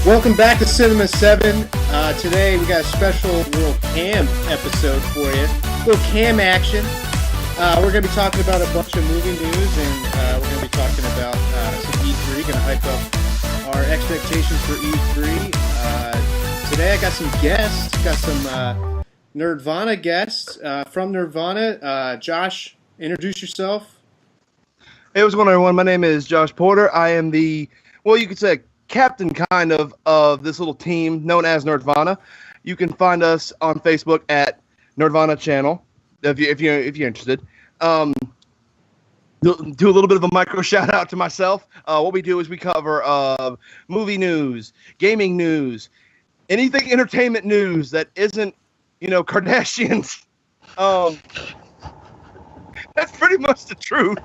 Welcome back to Cinema 7. Today we got a special little cam episode for you. Little cam action. We're going to be talking about a bunch of movie news, and we're going to be talking about some E3. Going to hype up our expectations for E3. Today I got some guests. Got some Nerdvana guests from Nerdvana. Josh, introduce yourself. Hey, what's going on, everyone? My name is Josh Porter. I am the, well, you could say captain kind of this little team known as Nerdvana. You can find us on Facebook at Nerdvana Channel if you're interested. Do a little bit of a micro shout out to myself. What we do is we cover movie news, gaming news, anything entertainment news that isn't, Kardashians. That's pretty much the truth.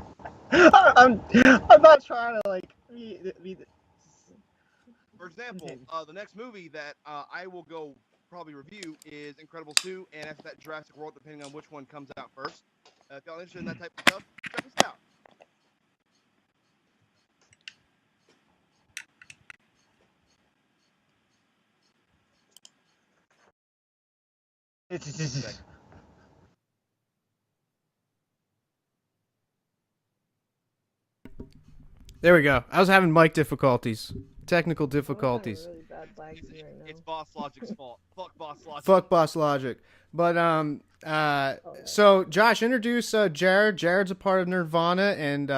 I'm not trying to be For example, the next movie that I will go probably review is Incredibles 2, and after that Jurassic World, depending on which one comes out first. If y'all interested in that type of stuff, check us out. There we go. I was having mic difficulties. Technical difficulties. Really bad lags right now. It's Boss Logic's fault. Fuck Boss Logic. Fuck Boss Logic. But so Josh, introduce Jared. Jared's a part of Nerdvana, and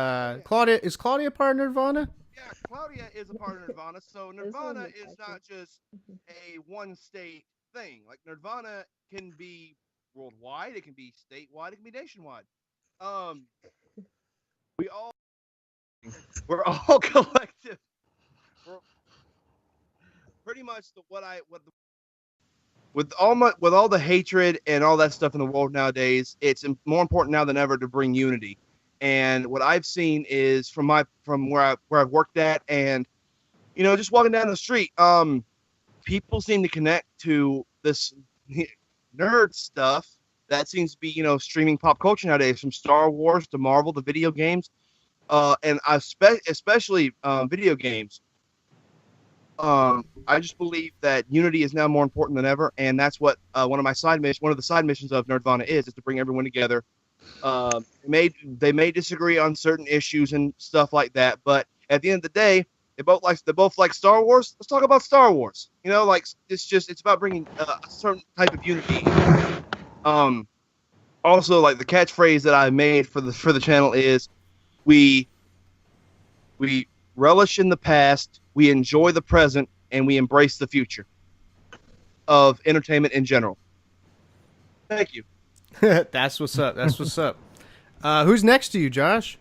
Claudia is Claudia a part of Nerdvana? Yeah, Claudia is a part of Nerdvana. So Nerdvana is not just a one-state thing. Like Nerdvana can be worldwide, it can be statewide, it can be nationwide. We're all collective. We're pretty much with all the hatred and all that stuff in the world nowadays, it's more important now than ever to bring unity. And what I've seen is from where I've worked at, and just walking down the street, people seem to connect to this nerd stuff that seems to be streaming pop culture nowadays, from Star Wars to Marvel to video games. And especially video games. I just believe that unity is now more important than ever, and that's what one of the side missions of Nerdvana is to bring everyone together. They may disagree on certain issues and stuff like that, but at the end of the day, they both like Star Wars. Let's talk about Star Wars. It's about bringing a certain type of unity. Also, like the catchphrase that I made for the channel is, we relish in the past, we enjoy the present, and we embrace the future of entertainment in general. Thank you. That's what's up. That's what's up. Who's next to you, Josh?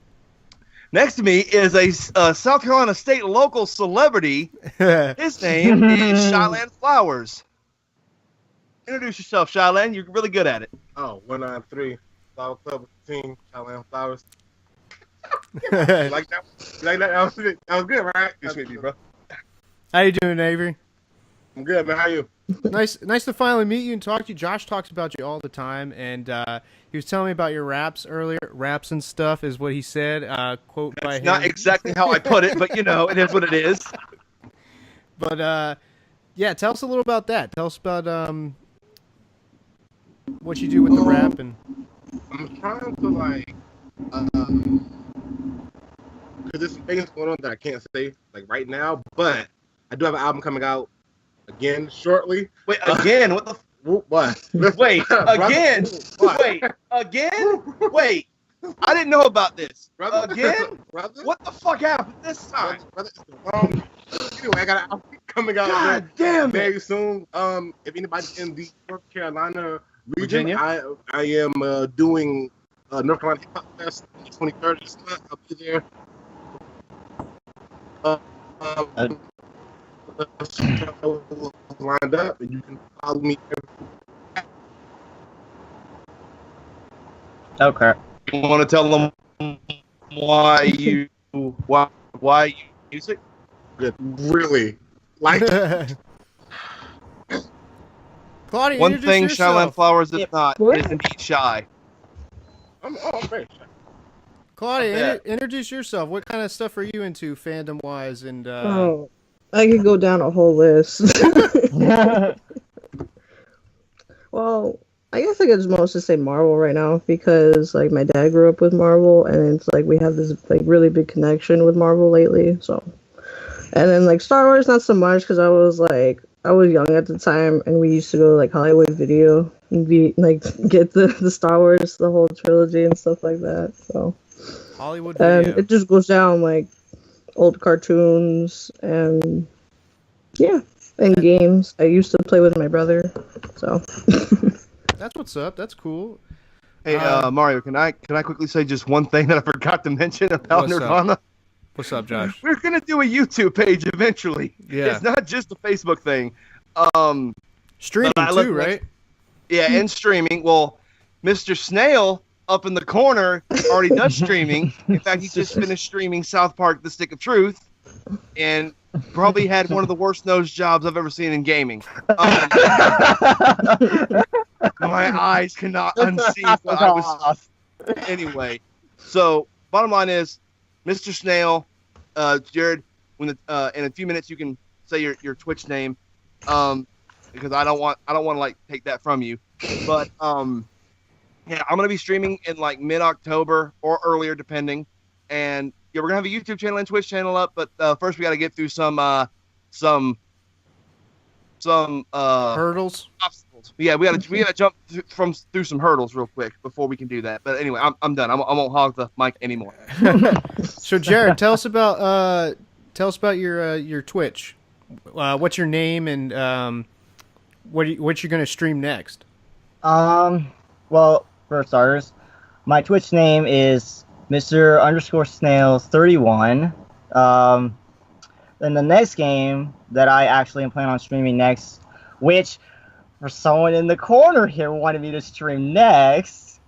Next to me is a South Carolina state local celebrity. His name is Shylan Flowers. Introduce yourself, Shylan. You're really good at it. Oh, 193 Flower Club team, Shylan Flowers. Like that? That was good, right? Good to meet you, bro. How you doing, Avery? I'm good, man. How you? Nice to finally meet you and talk to you. Josh talks about you all the time, and he was telling me about your raps earlier. Raps and stuff is what he said. Quote by him. Not exactly how I put it, but it is what it is. But yeah, tell us a little about that. Tell us about what you do with the rap and. I'm trying to because there's some things going on that I can't say right now, but I do have an album coming out again shortly. Wait, again? What the? What? Wait, again? Wait, again? Wait, I didn't know about this. Brother? Again? Brother? What the fuck happened this time? Brother, anyway, I got an album coming out God damn it. very soon. If anybody's in the North Carolina region, Virginia? I am doing North Carolina Hip Hop Fest on the 23rd this month. I'll be there. Lined up, and you can follow me. Okay. You want to tell them why you music? Good. Really? Like Claudia, One introduce thing yourself. Shylan Flowers is not What? is indeed shy. I'm very shy. Claudia, bet. introduce yourself. What kind of stuff are you into, fandom-wise? And Oh, I could go down a whole list. Well, I guess I could just mostly say Marvel right now because like my dad grew up with Marvel, and it's like we have this like really big connection with Marvel lately. So, and then like Star Wars, not so much because I was young at the time, and we used to go to like Hollywood Video and be like get the Star Wars, the whole trilogy and stuff like that. So Hollywood and Video. it just goes down like old cartoons and yeah, and games. I used to play with my brother, so. That's what's up. That's cool. Hey, Mario, can I quickly say just one thing that I forgot to mention about What's up? Nerdvana? What's up, Josh? We're gonna do a YouTube page eventually. Yeah. It's not just a Facebook thing. Streaming But I look too, right? Yeah, and streaming. Well, Mr. Snail up in the corner already does streaming. In fact, he just finished streaming South Park: The Stick of Truth, and probably had one of the worst nose jobs I've ever seen in gaming. My eyes cannot unsee what I was. Anyway, so bottom line is, Mr. Snail, Jared, when in a few minutes you can say your Twitch name, because I don't want to like take that from you, but yeah, I'm gonna be streaming in like mid-October or earlier depending, and yeah, we're gonna have a YouTube channel and Twitch channel up, but first we got to get through some Hurdles. obstacles. Yeah, we gotta jump through some hurdles real quick before we can do that. But anyway, I'm done. I won't hog the mic anymore. So Jared, tell us about your Twitch. What's your name and what you're gonna stream next? Well, for starters, my Twitch name is Mr_Snails31. Then the next game that I actually am planning on streaming next, which for someone in the corner here wanted me to stream next,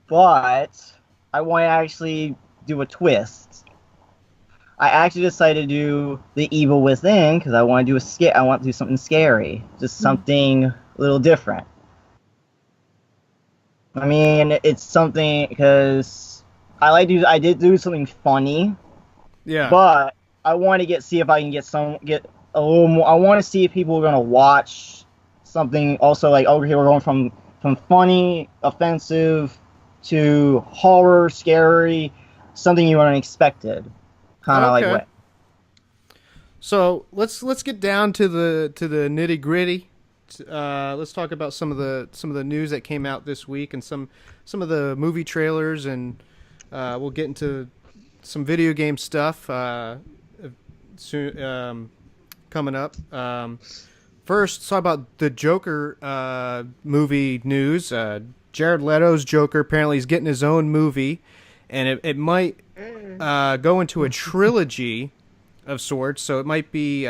but I want to actually do a twist. I actually decided to do The Evil Within because I want to do I want to do something scary, just something a little different. I mean, it's something because I did do something funny. Yeah. But I want to see if I can get a little more. I want to see if people are gonna watch something. Also, like over here, we're going from funny, offensive, to horror, scary, something you unexpected, kind of like what. So let's get down to the nitty gritty. Let's talk about some of the news that came out this week and some of the movie trailers, and we'll get into some video game stuff soon coming up. First, let's talk about the Joker movie news. Jared Leto's Joker apparently is getting his own movie, and it might go into a trilogy of sorts. So it might be.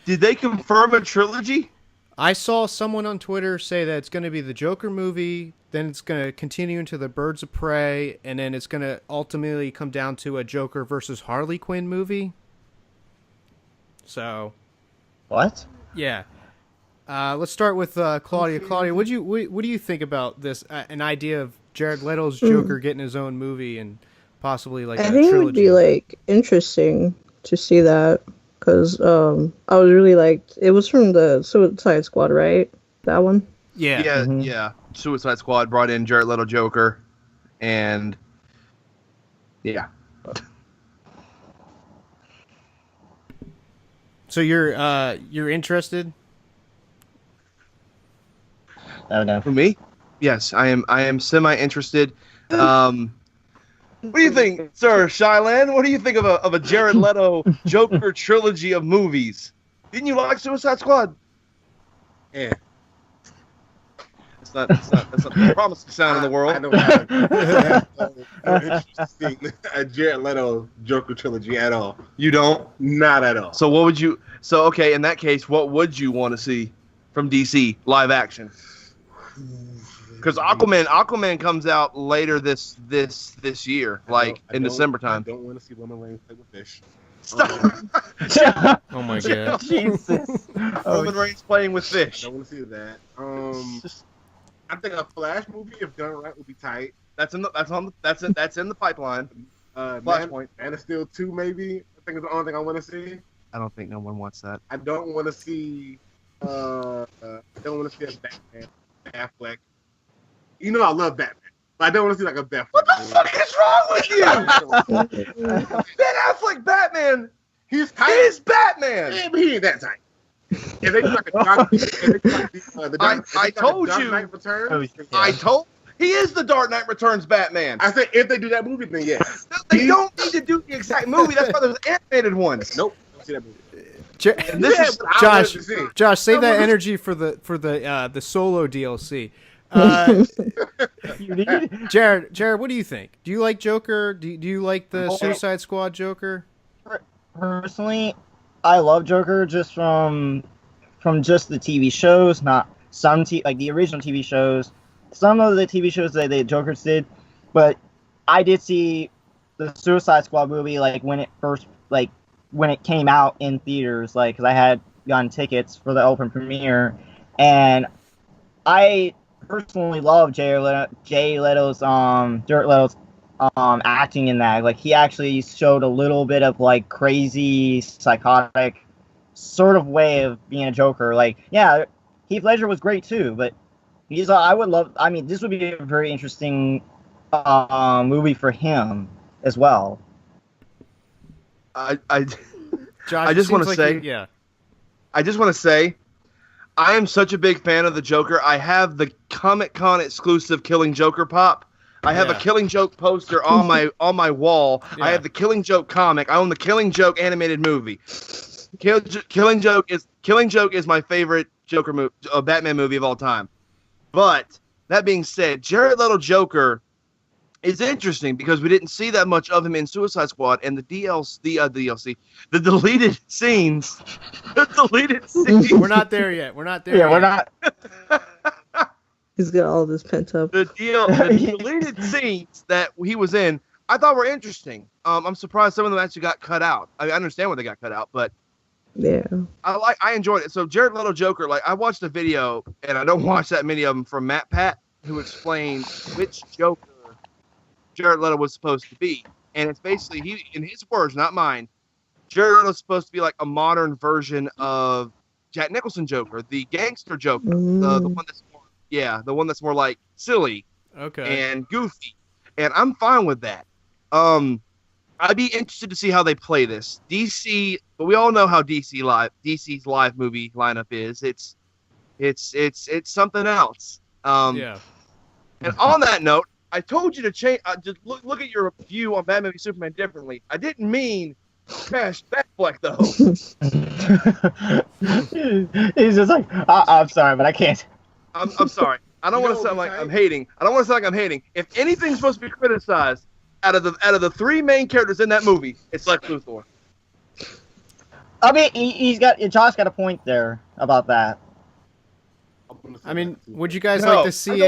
Did they confirm a trilogy? I saw someone on Twitter say that it's going to be the Joker movie, then it's going to continue into the Birds of Prey, and then it's going to ultimately come down to a Joker versus Harley Quinn movie. So, What? yeah. Let's start with Claudia. Claudia, what do you think about this? An idea of Jared Leto's Joker getting his own movie and possibly like I a think trilogy? it would be like interesting to see that because I was really it was from the Suicide Squad, right? That one. Yeah. Yeah, yeah. Suicide Squad brought in Jared Leto Joker, and yeah. So you're interested? Oh no. For me, yes, I am semi-interested. What do you think, Sir Shyland? What do you think of a Jared Leto Joker trilogy of movies? Didn't you like Suicide Squad? Yeah. That's not the promising sound in the world. I don't have no interest in seeing a Jared Leto Joker trilogy at all. You don't? Not at all. So what would you? So okay, in that case, what would you want to see from DC live action? Because Aquaman comes out later this year, like in December time. I don't want to see Roman Reigns play with fish. Stop. Oh my god. Jesus. Roman Reigns playing with I fish. don't want to see that. I think a Flash movie, if done right, would be tight. That's in the pipeline. Flashpoint. Man of Steel 2, maybe. I think is the only thing I want to see. I don't think no one wants that. I don't want to see. I don't want to see a Batman. Affleck. You know I love Batman, but I don't want to see like a Batman. What the fuck is wrong with you? Ben Affleck Batman. He's tight. He's Batman. Yeah, but he ain't that tight. If they do like a dark, I told you. Knight Returns, I told. He is the Dark Knight Returns Batman. I said if they do that movie, then yes. They don't need to do the exact movie. That's why there's animated ones. Nope. Don't see that movie. And this is Josh, save that energy for the solo DLC. Jared, what do you think? Do you like Joker? Do you like the Suicide Squad Joker? Personally, I love Joker just from just the TV shows, not some like the original TV shows. Some of the TV shows that the Jokers did, but I did see the Suicide Squad movie like when it came out in theaters, like because I had gotten tickets for the open premiere, and I personally love Jared Leto's acting in that. Like he actually showed a little bit of like crazy, psychotic sort of way of being a Joker. Like yeah, Heath Ledger was great too, but this would be a very interesting movie for him as well. I Josh, just want to like say, I just want to say, I am such a big fan of the Joker. I have the Comic-Con exclusive Killing Joker pop. I have a Killing Joke poster on my wall. Yeah. I have the Killing Joke comic. I own the Killing Joke animated movie. Killing Joke is my favorite Joker Batman movie of all time. But that being said, Jared Leto Joker is interesting because we didn't see that much of him in Suicide Squad, and the deleted scenes. We're not there yet. We're not there. Yeah, we're not. He's got all this pent up. The deleted scenes that he was in, I thought were interesting. I'm surprised some of them actually got cut out. I understand why they got cut out, but yeah, I enjoyed it. So Jared Leto Joker, like I watched a video, and I don't watch that many of them, from Matt Pat, who explained which Joker Jared Leto was supposed to be, and it's basically in his words, not mine. Jared Leto is supposed to be like a modern version of Jack Nicholson Joker, the gangster Joker, the one that's more like silly, and goofy, and I'm fine with that. I'd be interested to see how they play this. DC, but we all know how DC's live movie lineup is. It's something else. And on that note, I told you to change. Just look at your view on Batman v Superman differently. I didn't mean trash Batfleck though. He's just like, I'm sorry, but I can't. I'm sorry. I don't want to sound like I'm hating. If anything's supposed to be criticized out of the three main characters in that movie, it's Lex Luthor. I mean, Josh got a point there about that. I mean, would you guys like to see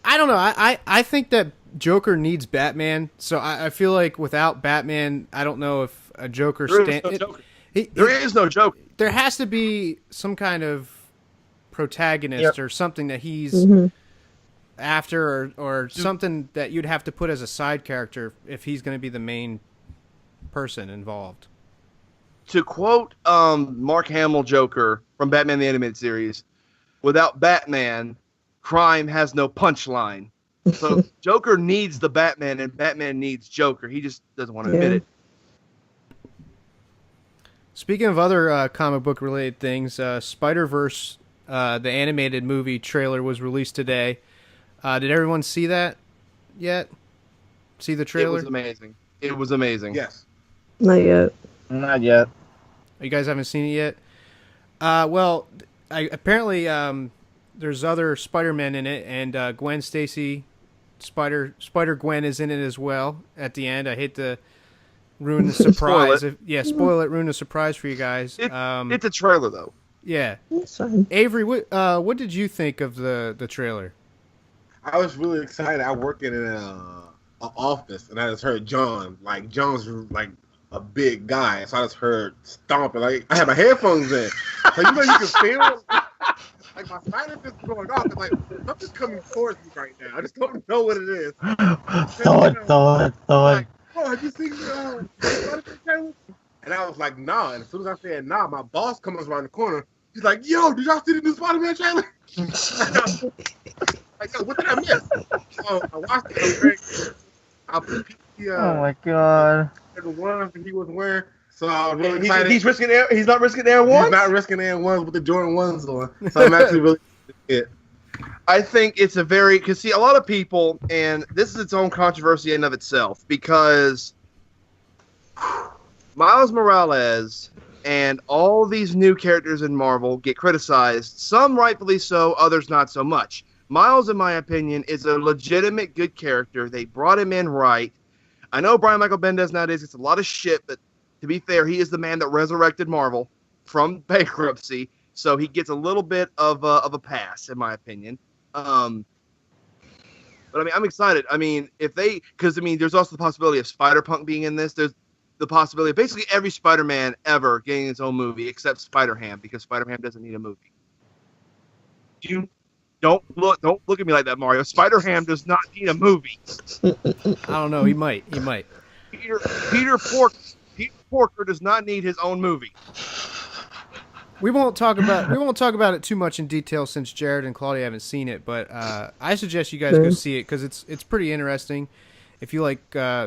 I don't know. I think that Joker needs Batman, so I feel like without Batman, I don't know if a Joker There is no Joker. There has to be some kind of protagonist or something that he's after, or something that you'd have to put as a side character if he's going to be the main person involved. To quote Mark Hamill Joker from Batman the Animated Series, without Batman, crime has no punchline. So Joker needs the Batman, and Batman needs Joker. He just doesn't want to admit it. Speaking of other comic book related things, Spider-Verse, the animated movie trailer was released today. Did everyone see that yet? See the trailer? It was amazing. Yes. Not yet. You guys haven't seen it yet? Well, apparently there's other Spider-Men in it, and Gwen Stacy, Spider-Gwen is in it as well at the end. I hate to ruin the surprise. Spoil it, ruin the surprise for you guys. It's a trailer, though. Yeah. That's fine. Avery, what did you think of the trailer? I was really excited. I work in an office, and I just heard John. Like, John's like a big guy, so I just heard stomping. Like, I had my headphones in, so you can feel like my sinus is going off. It's like something's coming towards me right now. I just don't know what it is. Thud. Like, oh, have you seen the trailer? And I was like, nah. And as soon as I said nah, my boss comes around the corner. He's like, yo, did y'all see the new Spider-Man trailer? Like, yo, what did I miss? So I watched it. I put Oh my god. the ones that he was wearing. So I was really excited. He's risking air. He's not risking Air One. He's not risking Air Ones with the Jordan ones on. So I'm actually really excited. I think it's a very because see a lot of people, and this is its own controversy in of itself because Miles Morales and all these new characters in Marvel get criticized. Some rightfully so, others not so much. Miles, in my opinion, is a legitimate good character. They brought him in right. I know Brian Michael Bendis nowadays gets a lot of shit, but to be fair, he is the man that resurrected Marvel from bankruptcy, so he gets a little bit of a pass, in my opinion. But I mean, I'm excited. I mean, because there's also the possibility of Spider-Punk being in this. There's the possibility of basically every Spider-Man ever getting his own movie, except Spider-Ham, because Spider-Ham doesn't need a movie. Don't look at me like that, Mario. Spider-Ham does not need a movie. I don't know. He might. Peter Porker does not need his own movie. We won't talk about it too much in detail since Jared and Claudia haven't seen it, but I suggest you guys go see it because it's pretty interesting. If you like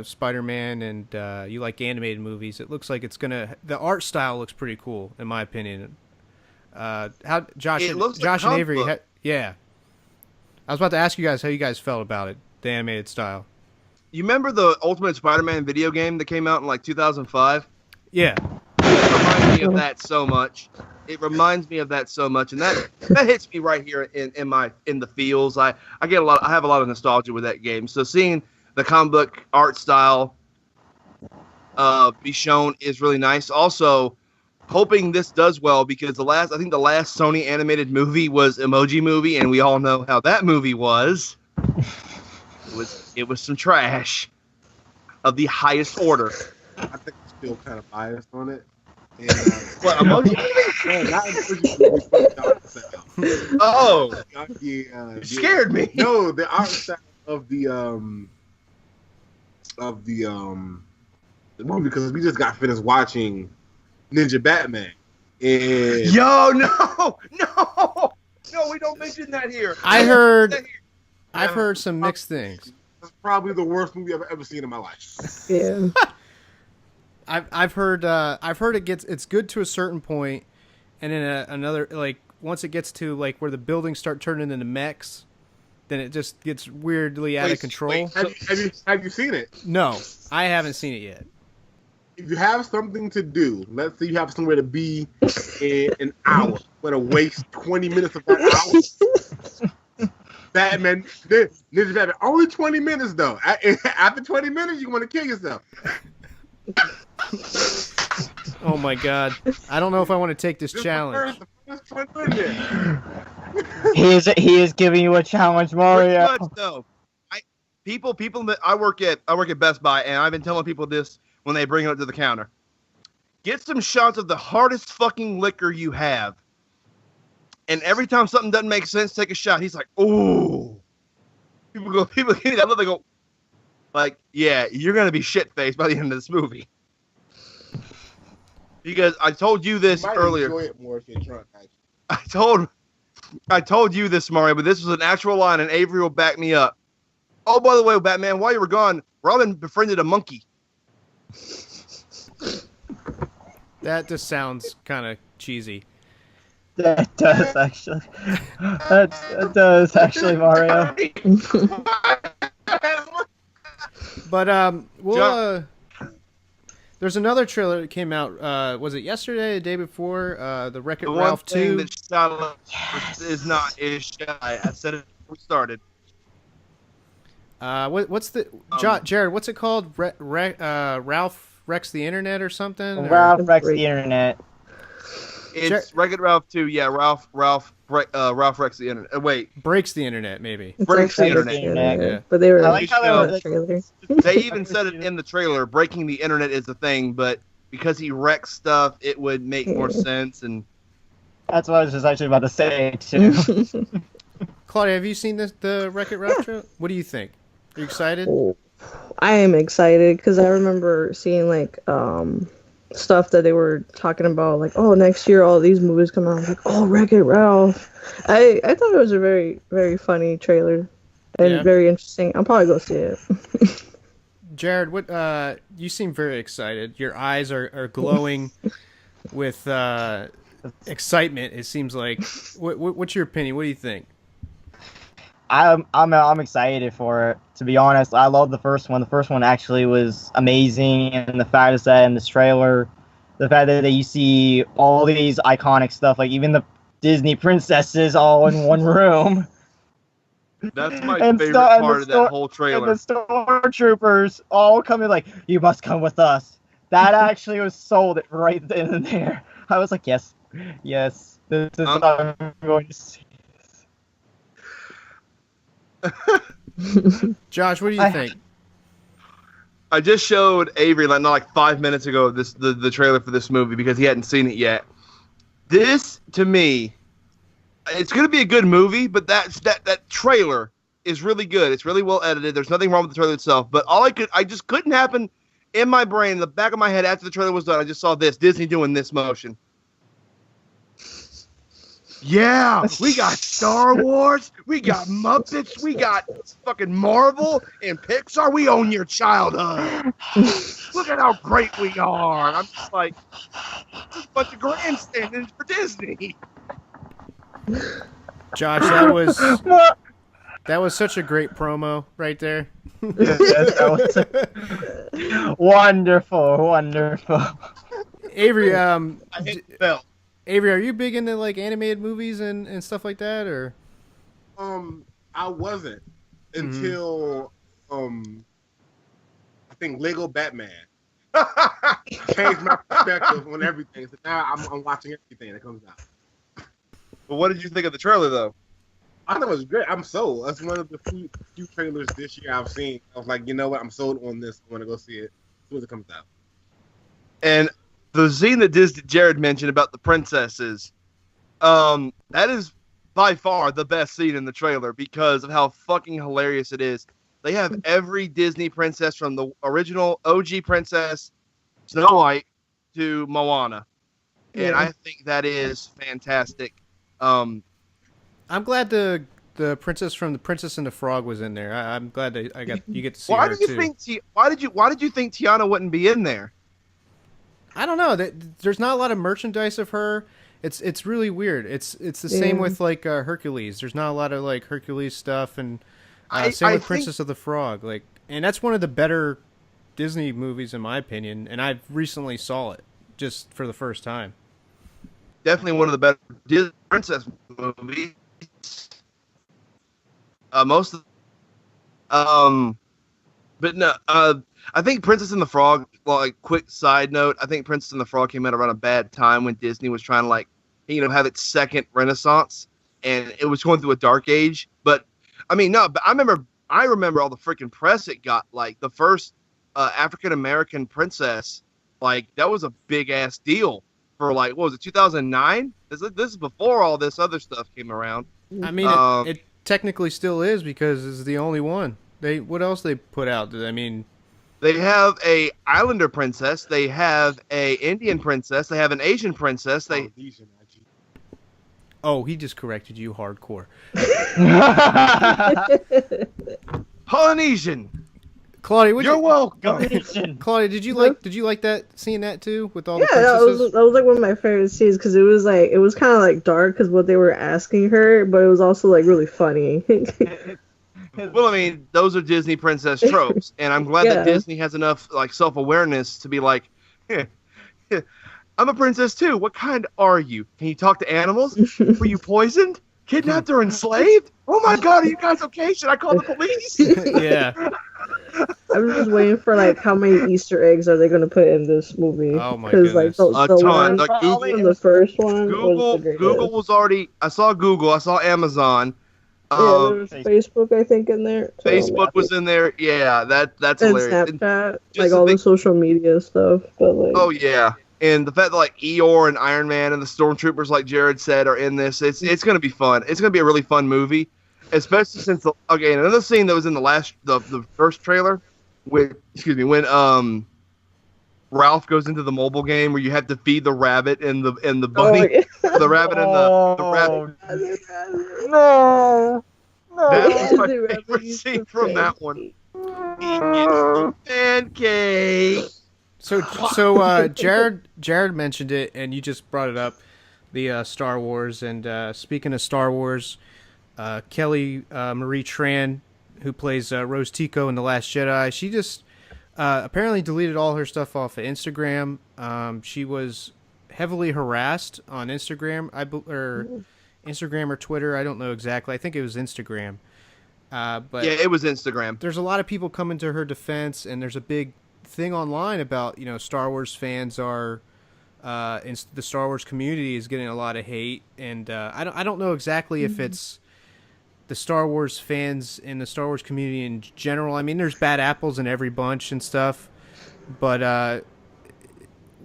Spider-Man and you like animated movies, it looks like the art style looks pretty cool in my opinion. How Josh and Avery, yeah. I was about to ask you guys how you guys felt about it, the animated style. You remember the Ultimate Spider-Man video game that came out in like 2005? Yeah. It reminds me of that so much. And that hits me right here in the feels. I have a lot of nostalgia with that game. So seeing the comic book art style be shown is really nice. Also, hoping this does well because the last Sony animated movie was Emoji Movie, and we all know how that movie was. It was some trash of the highest order. I think I'm still kind of biased on it. And, What, Emoji no, not Emoji Movie. Oh, You scared me. No, the art style of the movie because we just got finished watching Ninja Batman. And Yo, no, we don't mention that here. I've heard some mixed things. That's probably the worst movie I've ever seen in my life. Yeah. I've heard it's good to a certain point, and then another like once it gets to like where the buildings start turning into mechs, then it just gets weirdly out of control. Have you seen it? No, I haven't seen it yet. If you have something to do, let's say you have somewhere to be in an hour, but to waste 20 minutes of that hour. Batman, Ninja Batman, only 20 minutes though. After 20 minutes, you want to kill yourself. Oh my god, I don't know if I want to take this challenge. He is giving you a challenge, Mario. Pretty much, though. People that I work at Best Buy, and I've been telling people this when they bring it up to the counter. Get some shots of the hardest fucking liquor you have. And every time something doesn't make sense, take a shot. He's like, ooh. People give me that look, they go, like, yeah, you're going to be shit-faced by the end of this movie. Because I told you this earlier. Enjoy it more if you're drunk, I told you this, Mario, but this was an actual line, and Avery will back me up. Oh, by the way, Batman, while you were gone, Robin befriended a monkey. That just sounds kind of cheesy. That does actually. That does actually, Mario. But there's another trailer that came out. Was it yesterday, the day before? The Wreck-It Ralph 2. That shot is shy. I said it before we started. What's the Jared? What's it called? Ralph Wrecks the Internet or something? Ralph Wrecks the Internet. It's Wreck-It Ralph 2. Yeah, Ralph Wrecks the Internet. Wait, breaks the internet, maybe. Breaks the Breaks the internet. internet. Yeah. But they were I like how showing they the trailer. They even said it in the trailer. Breaking the internet is the thing, but because he wrecks stuff, it would make more sense. And That's what I was just actually about to say too. Claudia, have you seen the Wreck-It Ralph trailer? What do you think? Are you excited? I am excited because I remember seeing like stuff that they were talking about, like, oh, next year all these movies come out. Like, oh, Wreck-It Ralph. I thought it was a very, very funny trailer and very interesting. I'll probably go see it. Jared, what you seem very excited. Your eyes are glowing with excitement. It seems like. What's your opinion? What do you think? I'm excited for it. To be honest, I love the first one. The first one actually was amazing, and the fact is that in this trailer, the fact that you see all these iconic stuff, like even the Disney princesses all in one room. That's my favorite part of that whole trailer. And the stormtroopers all coming like, you must come with us. That actually was sold it right then and there. I was like, yes, this is what I'm going to see. Josh, what do you think? I just showed Avery like 5 minutes ago the trailer for this movie because he hadn't seen it yet. This, to me, it's going to be a good movie, but that trailer is really good. It's really well edited. There's nothing wrong with the trailer itself, but I just couldn't happen in my brain, in the back of my head after the trailer was done. I just saw Disney doing this motion. Yeah, we got Star Wars, we got Muppets, we got fucking Marvel and Pixar. We own your childhood. Look at how great we are. I'm just like, just a bunch of grandstanding for Disney. Josh, that was such a great promo right there. Yes, that was wonderful. Avery, I hate the bell. Avery, are you big into like animated movies and stuff like that, or? I wasn't until I think Lego Batman changed my perspective on everything. So now I'm watching everything that comes out. But what did you think of the trailer, though? I thought it was great. I'm sold. That's one of the few trailers this year I've seen. I was like, you know what? I'm sold on this. I want to go see it as soon as it comes out. And the scene that Jared mentioned about the princesses, that is by far the best scene in the trailer because of how fucking hilarious it is. They have every Disney princess from the original OG princess, Snow White, to Moana. And I think that is fantastic. I'm glad the princess from The Princess and the Frog was in there. I'm glad that you get to see her too. Why did you think Tiana wouldn't be in there? I don't know. There's not a lot of merchandise of her. It's really weird. It's the same with like Hercules. There's not a lot of like Hercules stuff, and same with Princess of the Frog. Like, and that's one of the better Disney movies in my opinion. And I recently saw it just for the first time. Definitely one of the better Disney princess movies. But no, I think Princess and the Frog, like, quick side note, I think Princess and the Frog came out around a bad time when Disney was trying to, like, have its second renaissance, and it was going through a dark age. But, I mean, no, but I remember all the freaking press it got. Like, the first African-American princess, like, that was a big-ass deal for, like, what was it, 2009? This is before all this other stuff came around. I mean, it technically still is because it's the only one. What else they put out? I mean, they have a Islander princess. They have a Indian princess. They have an Asian princess. Oh, he just corrected you hardcore. Polynesian. Claudia, you're welcome. Claudia, did you like that, seeing that too with all the princesses? that was like one of my favorite scenes because it was kind of like dark because what they were asking her, but it was also like really funny. Well, I mean, those are Disney princess tropes, and I'm glad that Disney has enough like self-awareness to be like, I'm a princess too. What kind are you? Can you talk to animals? Were you poisoned? Kidnapped or enslaved? Oh my God, are you guys okay? Should I call the police? Yeah. I'm just waiting for like how many Easter eggs are they going to put in this movie? Oh my goodness. Like a ton. Like Google, the first one. Google was already. I saw Google. I saw Amazon. There was Facebook, I think, in there. So Facebook was in there. Yeah, that's and hilarious. Snapchat, like all the social media stuff. But like, oh yeah, and the fact that like Eeyore and Iron Man and the Stormtroopers, like Jared said, are in this. It's gonna be fun. It's gonna be a really fun movie, especially since another scene that was in the first trailer when Ralph goes into the mobile game where you have to feed the rabbit and the bunny, the rabbit and the rabbit. No. That was my The rabbit favorite used scene to from say. that one. Pancake. So Jared mentioned it, and you just brought it up, the Star Wars. And speaking of Star Wars, Kelly Marie Tran, who plays Rose Tico in The Last Jedi, she just apparently deleted all her stuff off of Instagram. She was heavily harassed on Instagram, or Instagram or Twitter. I don't know exactly. I think it was Instagram. But Yeah, it was Instagram. there's a lot of people coming to her defense, and there's a big thing online about, Star Wars fans are in the Star Wars community is getting a lot of hate, and I don't know exactly if it's the Star Wars fans in the Star Wars community in general. I mean, there's bad apples in every bunch and stuff, but how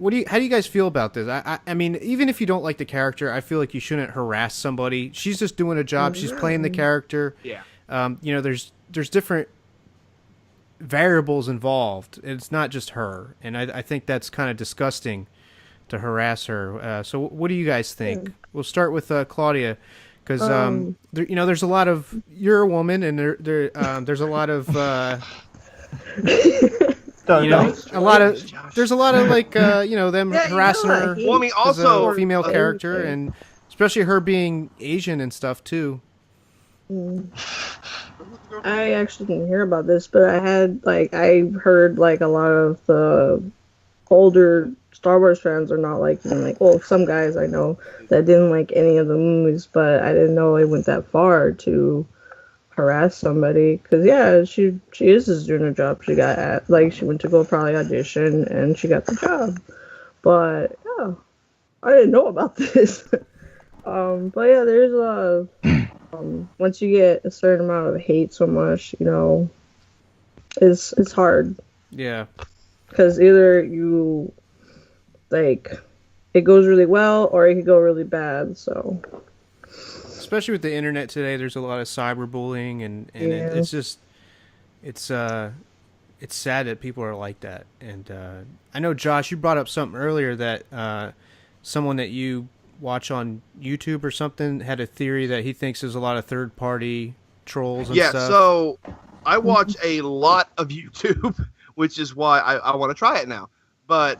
do you guys feel about this? I mean, even if you don't like the character, I feel like you shouldn't harass somebody. She's just doing a job. She's playing the character. Yeah. There's different variables involved. It's not just her, and I think that's kind of disgusting to harass her. So what do you guys think? We'll start with Claudia, because there's a lot of, you're a woman, and there's a lot of there's a lot of like them harassing her. Well, I mean, as also a female character, and especially her being Asian and stuff too. I actually didn't hear about this, but I heard like a lot of the older Star Wars fans are not some guys I know that didn't like any of the movies, but I didn't know it went that far to harass somebody. Cause yeah, she is just doing her job. She she went to go probably audition and she got the job, but yeah, I didn't know about this. But yeah, there's once you get a certain amount of hate so much, it's hard. Yeah. Because either you, it goes really well, or it could go really bad, so. Especially with the internet today, there's a lot of cyberbullying, and Yeah. it's sad that people are like that. And I know, Josh, you brought up something earlier that someone that you watch on YouTube or something had a theory that he thinks there's a lot of third-party trolls and stuff. Yeah, so I watch a lot of YouTube, which is why I want to try it now. But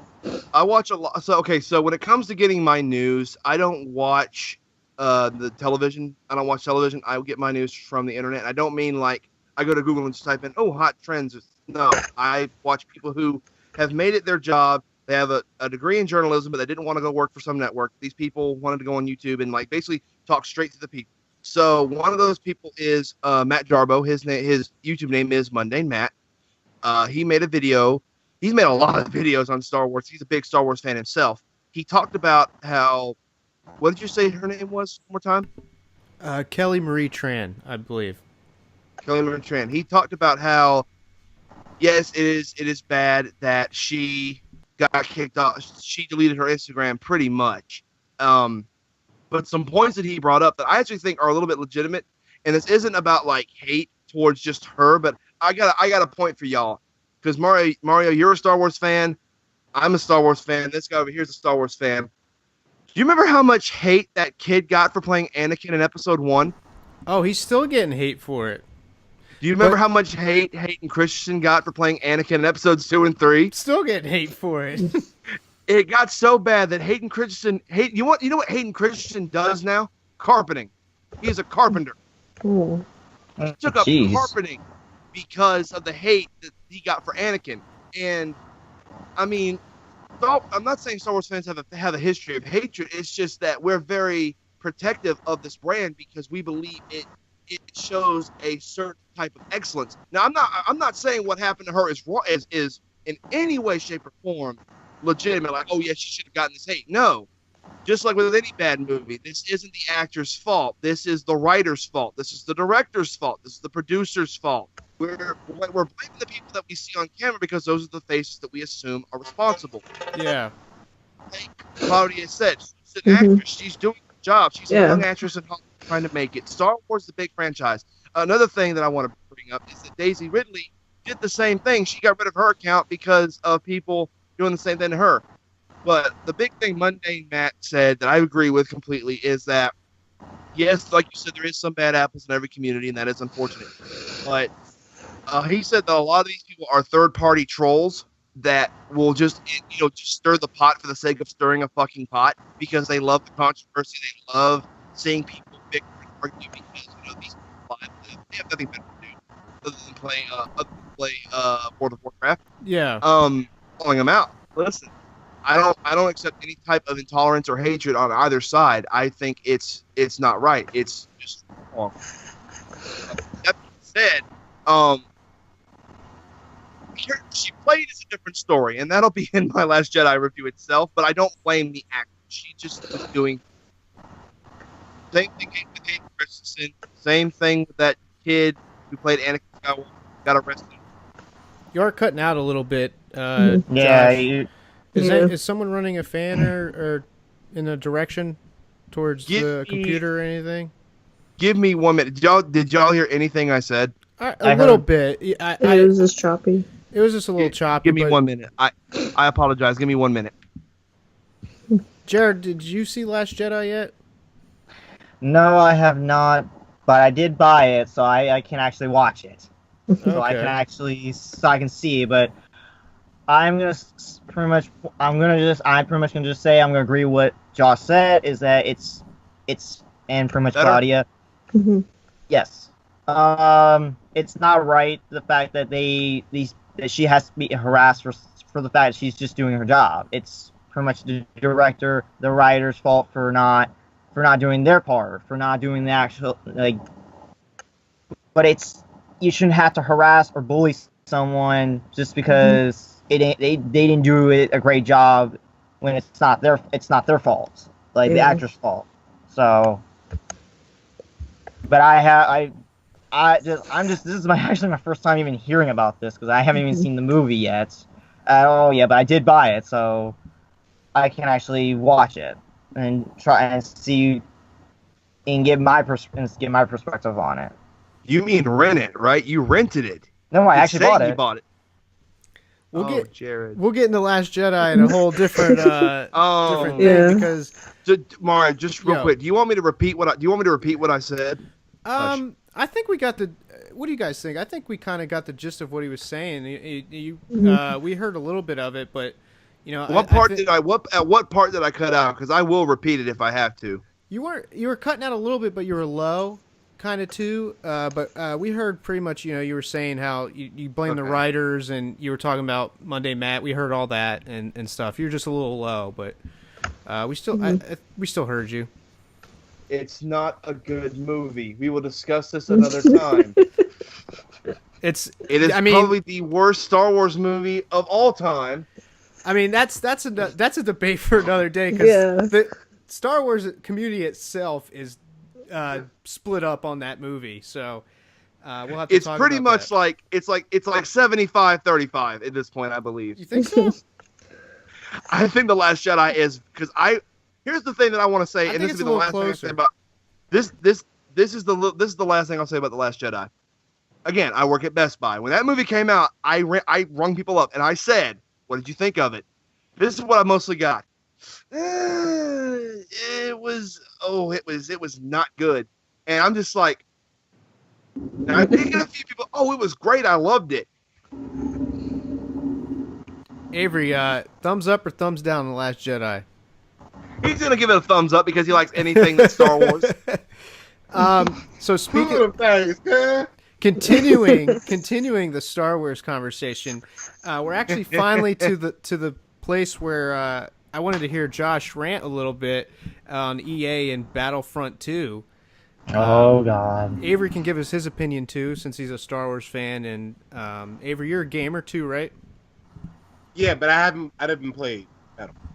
I watch a lot. So when it comes to getting my news, I don't watch the television. I don't watch television. I get my news from the internet. I don't mean like I go to Google and just type in, hot trends. No, I watch people who have made it their job. They have a degree in journalism, but they didn't want to go work for some network. These people wanted to go on YouTube and basically talk straight to the people. So one of those people is Matt Jarbo. His YouTube name is Mundane Matt. He made a video. He's made a lot of videos on Star Wars. He's a big Star Wars fan himself. He talked about how, what did you say her name was one more time? Kelly Marie Tran, I believe. Kelly Marie Tran. He talked about how, yes, it is bad that she got kicked off. She deleted her Instagram pretty much. But some points that he brought up that I actually think are a little bit legitimate, and this isn't about hate towards just her, but I got a point for y'all, because Mario, you're a Star Wars fan. I'm a Star Wars fan. This guy over here is a Star Wars fan. Do you remember how much hate that kid got for playing Anakin in Episode 1? Oh, he's still getting hate for it. Do you remember how much hate Hayden Christensen got for playing Anakin in Episodes 2 and 3? Still getting hate for it. It got so bad that Hayden Christensen you know what Hayden Christensen does now? Carpeting. He's a carpenter. Ooh. He took up carpeting because of the hate that he got for Anakin. And I mean, I'm not saying Star Wars fans have a history of hatred. It's just that we're very protective of this brand because we believe it shows a certain type of excellence. Now, I'm not saying what happened to her is in any way, shape, or form legitimate. Like, oh yeah, she should have gotten this hate. No, just like with any bad movie, this isn't the actor's fault. This is the writer's fault. This is the director's fault. This is the producer's fault. We're blaming the people that we see on camera because those are the faces that we assume are responsible. Yeah. Like Claudia said, she's an actress. She's doing her job. She's a young actress in Hollywood trying to make it. Star Wars is a big franchise. Another thing that I want to bring up is that Daisy Ridley did the same thing. She got rid of her account because doing the same thing to her. But the big thing Mundane Matt said that I agree with completely is that, yes, like you said, there is some bad apples in every community, and that is unfortunate. But he said that a lot of these people are third-party trolls that will just stir the pot for the sake of stirring a fucking pot because they love the controversy. They love seeing people bicker and argue because these people they have nothing better to do other than play World of Warcraft. Yeah. Calling them out. Listen, I don't accept any type of intolerance or hatred on either side. I think it's not right. It's just wrong. That being said, she played is a different story, and that'll be in my Last Jedi review itself. But I don't blame the actor. She just was doing same thing with Hayden Christensen. Same thing with that kid who played Anakin Skywalker, got arrested. You are cutting out a little bit. Yeah. Is someone running a fan or in a direction towards the computer or anything? Give me 1 minute. Did y'all hear anything I said? A little bit. It was just choppy. It was just a little choppy. Give me 1 minute. I apologize. Give me 1 minute. Jared, did you see Last Jedi yet? No, I have not, but I did buy it, so I can actually watch it. So I can see, but I'm pretty much gonna just say I'm gonna agree with what Josh said is that it's and pretty much Claudia. Mm-hmm. Yes. It's not right the fact that that she has to be harassed for the fact that she's just doing her job. It's pretty much the director, the writer's fault for not doing their part, for not doing the actual but you shouldn't have to harass or bully someone just because they didn't do a great job when it's not their fault, the actor's fault. So, but this is actually my first time even hearing about this because I haven't even seen the movie yet at all yet. But I did buy it, so I can actually watch it and try and see and get my perspective on it. You mean rent it, right? You rented it. No, I actually bought it. You bought it. Jared. We'll get into Last Jedi in a whole different different thing because Mara, just real quick, do you want me to repeat what I said? I think we got the. What do you guys think? I think we kind of got the gist of what he was saying. We heard a little bit of it, but at what part did I cut out? Because I will repeat it if I have to. You were cutting out a little bit, but you were low, kind of too. But we heard pretty much. You were saying how you blame the writers, and you were talking about Monday Matt. We heard all that and stuff. You're just a little low, but we still heard you. It's not a good movie. We will discuss this another time. It is probably the worst Star Wars movie of all time. I mean, that's a debate for another day because the Star Wars community itself is split up on that movie. So we'll have to. It's talk pretty about much that. like it's like 75-35 at this point, I believe. You think so? I think The Last Jedi is because Here's the thing that I want to say, and this will be the last thing I say about this. This is the last thing I'll say about The Last Jedi. Again, I work at Best Buy. When that movie came out, I rung people up and I said, "What did you think of it?" This is what I mostly got. It was not good, and I'm just like, I did get a few people. Oh, it was great. I loved it. Avery, thumbs up or thumbs down on The Last Jedi? He's gonna give it a thumbs up because he likes anything that's Star Wars. So speaking of continuing the Star Wars conversation, we're actually finally to the place where I wanted to hear Josh rant a little bit on EA and Battlefront 2. Oh God! Avery can give us his opinion too, since he's a Star Wars fan. And Avery, you're a gamer too, right? Yeah, but I haven't played Battlefront.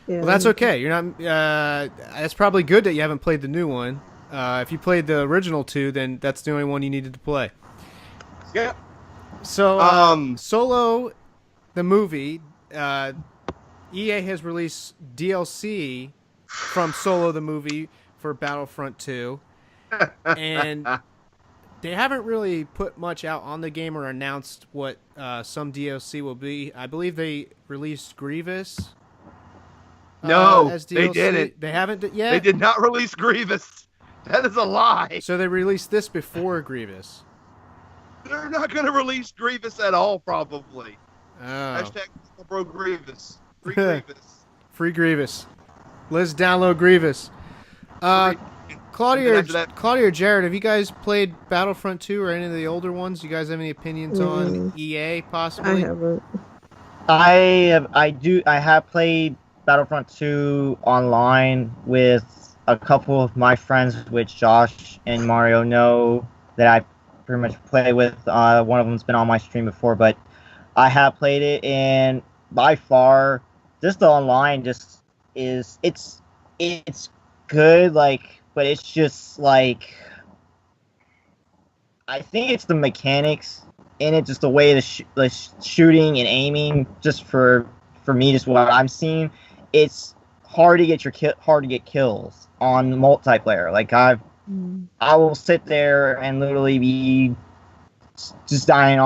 Yeah. Well, that's okay. You're not. That's probably good that you haven't played the new one. If you played the original two, then that's the only one you needed to play. Yeah. So, Solo, the movie, EA has released DLC from Solo, the movie, for Battlefront 2, and They haven't really put much out on the game or announced what some DLC will be. I believe they released Grievous. No, as DLC. they didn't. They haven't yet. They did not release Grievous. That is a lie. So they released this before Grievous. They're not going to release Grievous at all, probably. Oh. Hashtag bro Grievous. Free Grievous. Free Grievous. Let's download Grievous. Claudia or Jared, have you guys played Battlefront 2 or any of the older ones? Do you guys have any opinions on EA, possibly? I haven't. I have played Battlefront 2 online with a couple of my friends, which Josh and Mario know that I pretty much play with. One of them's been on my stream before, but I have played it, and by far, just the online just is it's good, like, but it's just like I think it's the mechanics in it, just the way the shooting and aiming, just for me, just what I'm seeing. It's hard to get kills on multiplayer. Like I will sit there and literally be just dying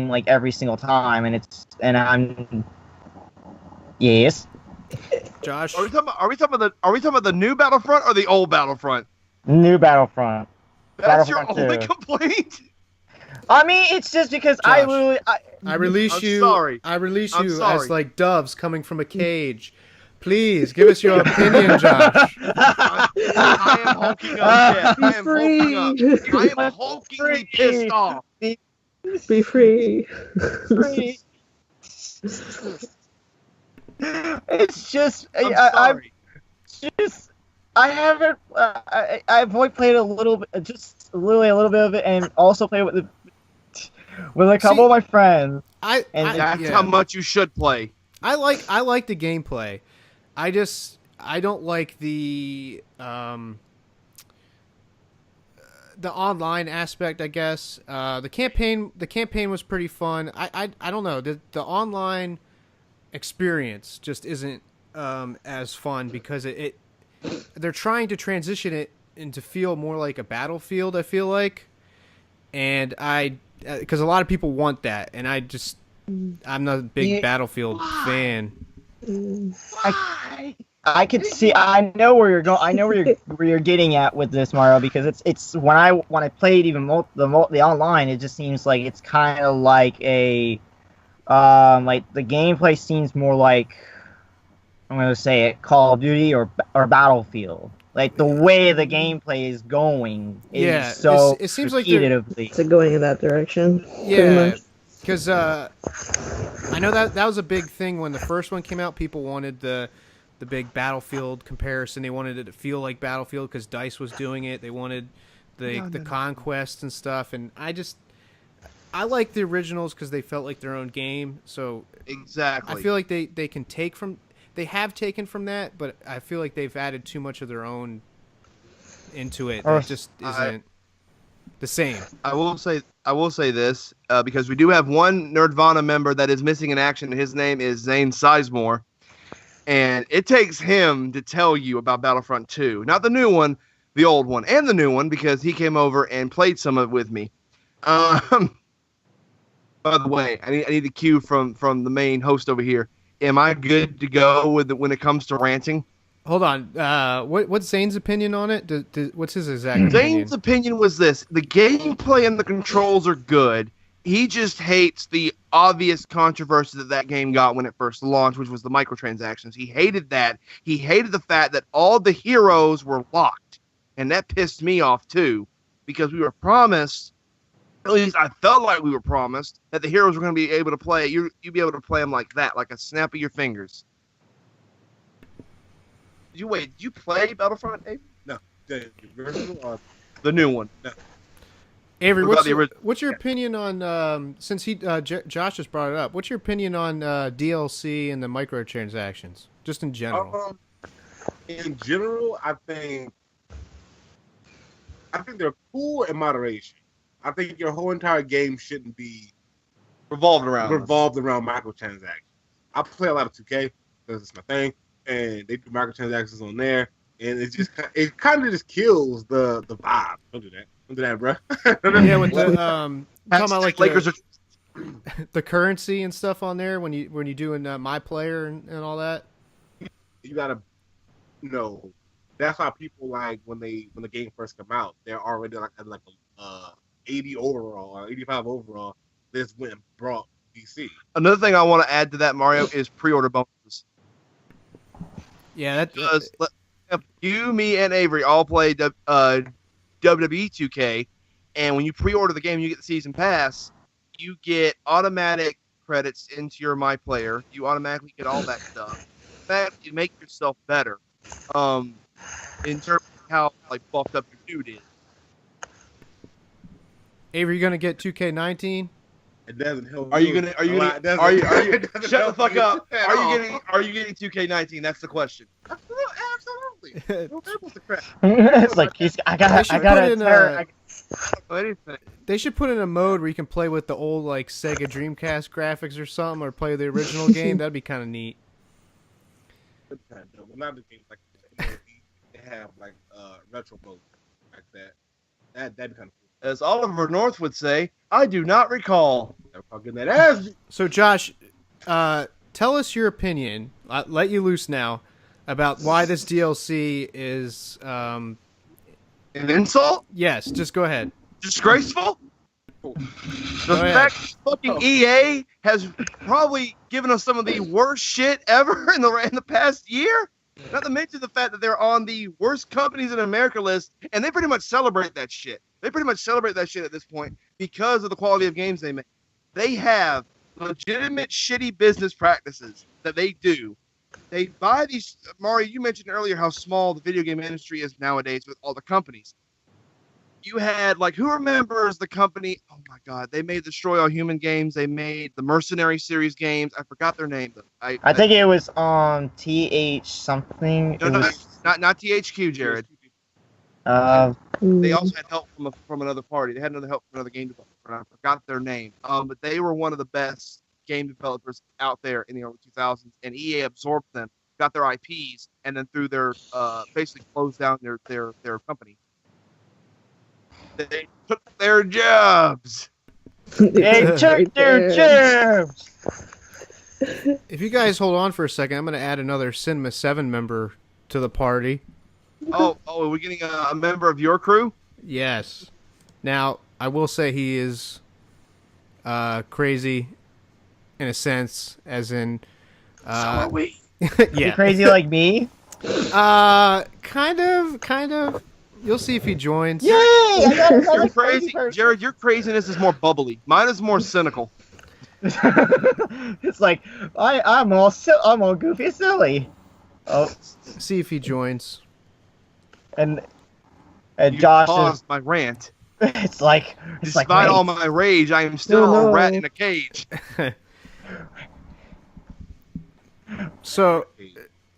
like every single time, and I'm yes. Josh, Are we talking about the new Battlefront or the old Battlefront? New Battlefront. That's your Battlefront only 2. complaint? I mean, it's just because Josh, I release I'm you. sorry. I release I'm you sorry. as like doves coming from a cage. Please give us your opinion, Josh. I am hulking up. Shit. I am free. hulking up. I am hulkingly pissed off. Be free. It's just I'm sorry. I haven't. I've only played a little bit, just literally a little bit of it, and also played with a couple of my friends. That's how much you should play. I like the gameplay. I don't like the online aspect, I guess. The campaign was pretty fun. I don't know. The online experience just isn't as fun because they're trying to transition it into feel more like a Battlefield, I feel like. And because a lot of people want that, and I'm not a big Battlefield fan. I could see. I know where you're going. I know where you're getting at with this, Mario, because it's when I played even the online, it just seems like it's kind of like a like the gameplay seems more like, I'm gonna say it, Call of Duty or Battlefield. Like the way the gameplay is going is so it seems like repetitively. It's going in that direction. Yeah, because I know that was a big thing when the first one came out. People wanted the big Battlefield comparison. They wanted it to feel like Battlefield because DICE was doing it. They wanted the conquest and stuff. And I like the originals because they felt like their own game. So exactly, I feel like they can take from. They have taken from that, but I feel like they've added too much of their own into it. It just isn't the same. I will say this because we do have one Nerdvana member that is missing in action. His name is Zane Sizemore, and it takes him to tell you about Battlefront 2, not the new one, the old one, and the new one because he came over and played some of it with me. By the way, I need the cue from the main host over here. Am I good to go when it comes to ranting? Hold on. What's Zane's opinion on it? What's his exact opinion? Zane's opinion was this. The gameplay and the controls are good. He just hates the obvious controversy that game got when it first launched, which was the microtransactions. He hated that. He hated the fact that all the heroes were locked. And that pissed me off, too, because we were promised, at least I felt like we were promised, that the heroes were going to be able to play. You'd be able to play them like that, like a snap of your fingers. Did you play Battlefront, Avery? No, the original or the new one? No. Avery, what's your opinion on since Josh just brought it up? What's your opinion on DLC and the microtransactions, just in general? In general, I think they're cool in moderation. I think your whole entire game shouldn't be revolved around microtransactions. I play a lot of 2K because it's my thing, and they do microtransactions on there. and it kind of just kills the vibe. Don't do that. Don't do that, bro. Yeah, with the talking about like Lakers are the currency and stuff on there when you doing my player and all that. You gotta know that's why people like when the game first come out, they're already like 80 overall or 85 overall. This went and brought DC. Another thing I want to add to that, Mario, is pre-order bonuses. Yeah, Because you, me, and Avery all play WWE 2K, and when you pre-order the game, you get the season pass. You get automatic credits into your My Player. You automatically get all that stuff. In fact, you make yourself better. In terms of how like buffed up your dude is. Avery, you gonna get 2K19? It doesn't help. Are you gonna? Shut the fuck up. Are you getting 2K19? That's the question. Absolutely. Don't care about the crap. It's like I gotta. They should put in a mode where you can play with the old like Sega Dreamcast graphics or something, or play the original game. That'd be kind of neat. Not the games like they have like retro modes like that. That'd be kind of cool. As Oliver North would say, I do not recall. That ass. So Josh, tell us your opinion. I'll let you loose now about why this DLC is. An insult? Yes, just go ahead. Disgraceful? The fact fucking EA has probably given us some of the worst shit ever in the past year. Not to mention the fact that they're on the worst companies in America list, and they pretty much celebrate that shit. They pretty much celebrate that shit at this point because of the quality of games they make. They have legitimate shitty business practices that they do. They buy these. Mario, you mentioned earlier how small the video game industry is nowadays with all the companies. You had, like, who remembers the company? Oh my God, they made Destroy All Human games. They made the Mercenary series games. I forgot their name. I think it was on TH something. No, not THQ, Jared. They also had help from another party. They had another help from another game developer, and I forgot their name. But they were one of the best game developers out there in the early 2000s, and EA absorbed them, got their IPs, and then through their basically closed down their company. They took their jobs. They took their jobs. If you guys hold on for a second, I'm going to add another Cinema 7 member to the party. Oh, are we getting a member of your crew? Yes. Now, I will say he is crazy in a sense, as in... so are we. Yeah. Crazy like me? Kind of. You'll see if he joins. Yay! I got You're crazy. Jared, your craziness is more bubbly. Mine is more cynical. It's like I'm all goofy silly. Oh, See if he joins. and You Josh paused is. my rant. It's like Despite wait. all my rage, I am still a rat in a cage. So,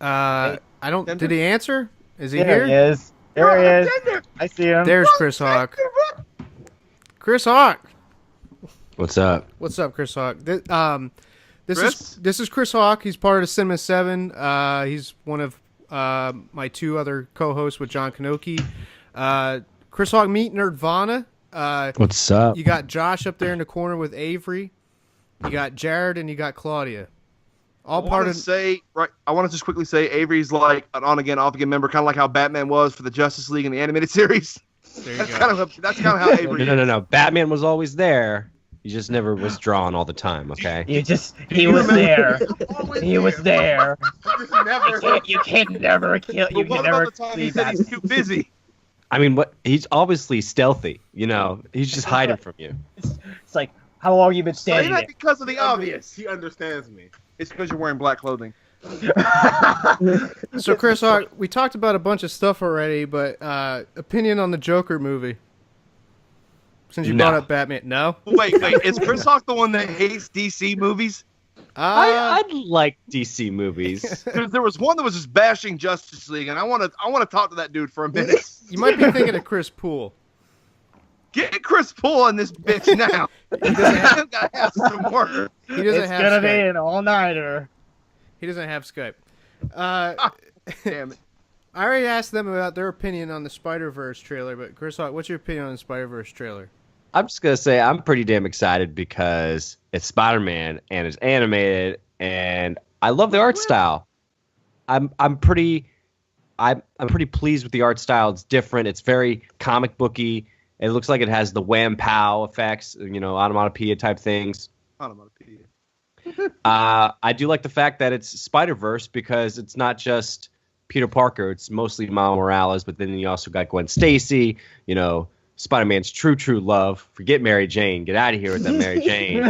I don't... Did he answer? Is he There here? he is. There he is. I see him. There's Chris Hawk. Chris Hawk. What's up? What's up, Chris Hawk? This Chris? is Chris Hawk. He's part of Cinema 7. He's one of my two other co-hosts with John Kanoki. Chris Hawk, meet Nerdvana. What's up? You got Josh up there in the corner with Avery. You got Jared and you got Claudia. All part of... I want to just quickly say Avery's like an on-again, off-again member, kind of like how Batman was for the Justice League in the animated series. There you That's go. kind of how Avery is. No. Batman was always there. He just never was drawn all the time. Okay. He was there. He was there. Never. You can never kill. You But can what never about the time he see said that. he's too busy? I mean, what? He's obviously stealthy. You know, he's just hiding from you. It's like, how long you been Say standing that because of the obvious. He understands me. It's because you're wearing black clothing. there? So, Chris Hawk, we talked about a bunch of stuff already, but opinion on the Joker movie? Since you No. brought up Batman. No? Wait. Is Chris Hawk the one that hates DC movies? I like DC movies. Because there was one that was just bashing Justice League, and I want to talk to that dude for a minute. You might be thinking of Chris Poole. Get Chris Poole on this bitch now. He doesn't gotta have some work. He doesn't It's have gonna be Skype. an all-nighter. He doesn't have Skype. Damn it. I already asked them about their opinion on the Spider-Verse trailer, but Chris Hawk, what's your opinion on the Spider-Verse trailer? I'm just gonna say I'm pretty damn excited because it's Spider-Man and it's animated, and I love the art style. I'm pretty pleased with the art style. It's different. It's very comic booky. It looks like it has the wham pow effects, onomatopoeia type things. Onomatopoeia. I do like the fact that it's Spider-Verse because it's not just Peter Parker. It's mostly Miles Morales, but then you also got Gwen Stacy, Spider-Man's true love. Forget Mary Jane. Get out of here with that Mary Jane.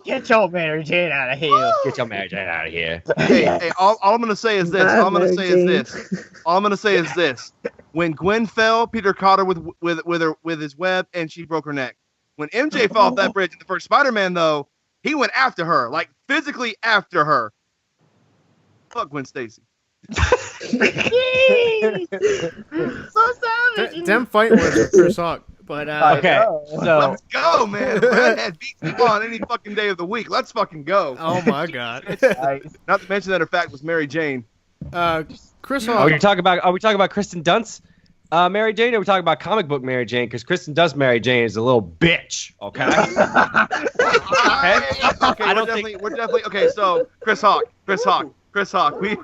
Get your Mary Jane out of here. Get your Mary Jane out of here. Hey, all I'm gonna say is this. All I'm gonna say is this. When Gwen fell, Peter caught her with his web, and she broke her neck. When MJ fell off that bridge in the first Spider-Man, though, he went after her, like physically after her. Fuck Gwen Stacy. So savage. Them fighting words with Chris Hawk. But Okay, so Let's go, man. Redhead beats me on any fucking day of the week. Let's fucking go. oh my God, Not to mention that her fact was Mary Jane. Chris are Hawk. we talking about Kristen Dunst's Mary Jane, or are we talking about comic book Mary Jane? Because Kristen Dunst Mary Jane is a little bitch. Okay. We're definitely okay. So Chris Hawk. We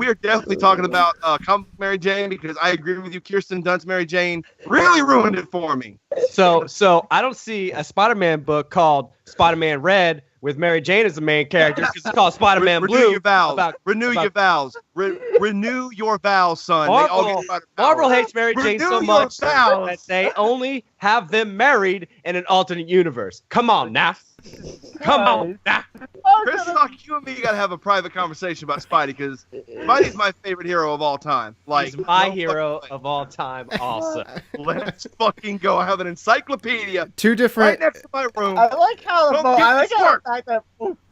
are definitely talking about comic book Mary Jane because I agree with you. Kirsten Dunst Mary Jane really ruined it for me. So I don't see a Spider-Man book called Spider-Man Red with Mary Jane as the main character because it's called Spider-Man Blue. Renew your vows. Renew your vows, son. They all get spider Marvel powers. hates Mary Jane so Renew your much vows. that they only have them married in an alternate universe. Come on now. Come on now. Chris Hawk, you and me gotta have a private conversation about Spidey because Spidey's my favorite hero of all time. Like He's my no hero fucking of all time also. way. Let's fucking go. I have an encyclopedia Two right different. next to my room. I like how Don't the fact that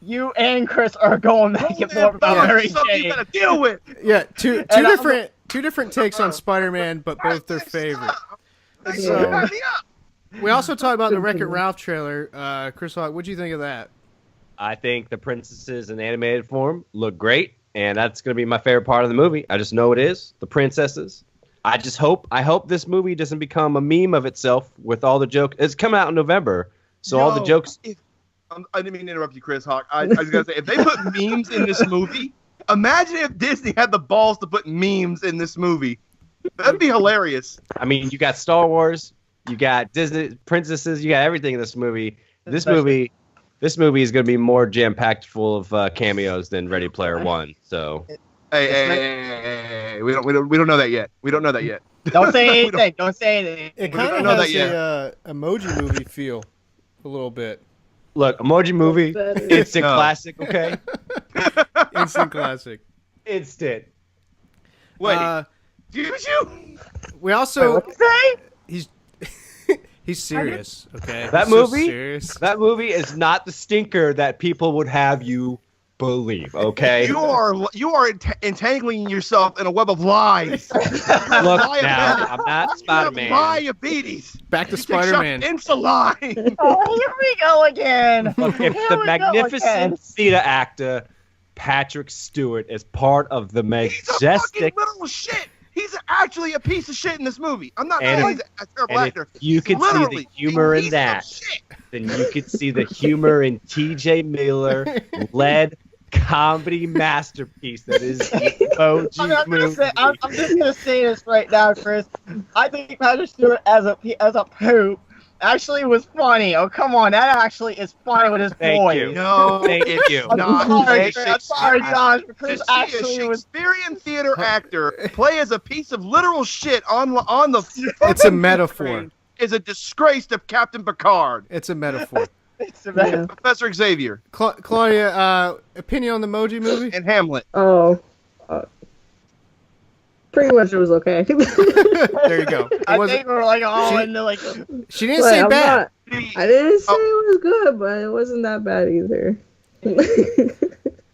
you and Chris are going back and forth about Mary Something you Jane. gotta deal with. Yeah, two And two different takes on Spider-Man, but both their favorite. So, We also talked about the Wreck-It Ralph trailer. Chris Hawk, what'd you think of that? I think the princesses in animated form look great, and that's going to be my favorite part of the movie. I just know it is. The princesses. I hope this movie doesn't become a meme of itself with all the jokes. It's coming out in November, so all the jokes. I didn't mean to interrupt you, Chris Hawk. I was gonna say if they put memes in this movie, imagine if Disney had the balls to put memes in this movie. That'd be hilarious. I mean, you got Star Wars, you got Disney princesses, you got everything in this movie. This movie is going to be more jam-packed full of cameos than Ready Player One. So, Hey, we don't know that yet. We don't know that yet. Don't say anything. Don't say anything. It We kind don't of know has that yet. a emoji movie feel, a little bit. look, Emoji Movie, instant No. classic. Okay, Instant classic. instant. Wait, excuse you? We also What'd you say? he's serious. Okay, That He's so movie? serious. That movie is not the stinker that people would have you believe. Okay, You are entangling yourself in a web of lies. look now, I'm not Spider-Man. Diabetes. Back to You take Spider-Man. shots insulin. Oh, here we go again. Look, if Here the we go again. magnificent theater actor Patrick Stewart is part of the He's a fucking majestic, literal shit. He's actually a piece of shit in this movie. I'm not And saying if- he's a terrible and actor. if you could see Literally, the humor a in piece that, of shit. then you could see the humor in T.J. Miller led comedy masterpiece that is the Emoji Movie. I'm just gonna say this right now, Chris. I think Patrick Stewart as a poop actually was funny. Oh, come on, that actually is funny with his Thank voice. you. No, Thank it's you. I'm not. sorry, a I'm sorry, Josh, but To Chris see a actually was. Shakespearean theater actor play as a piece of literal shit on the It's a metaphor. is a disgrace to Captain Picard. It's a metaphor. It's a bad- Yeah. Professor Xavier Claudia, opinion on the Emoji Movie? and Hamlet. Oh. Pretty much it was okay. There you go. It I wasn't- think we're like all She- into like. she didn't But say I'm bad. I didn't say it was good, but it wasn't that bad either.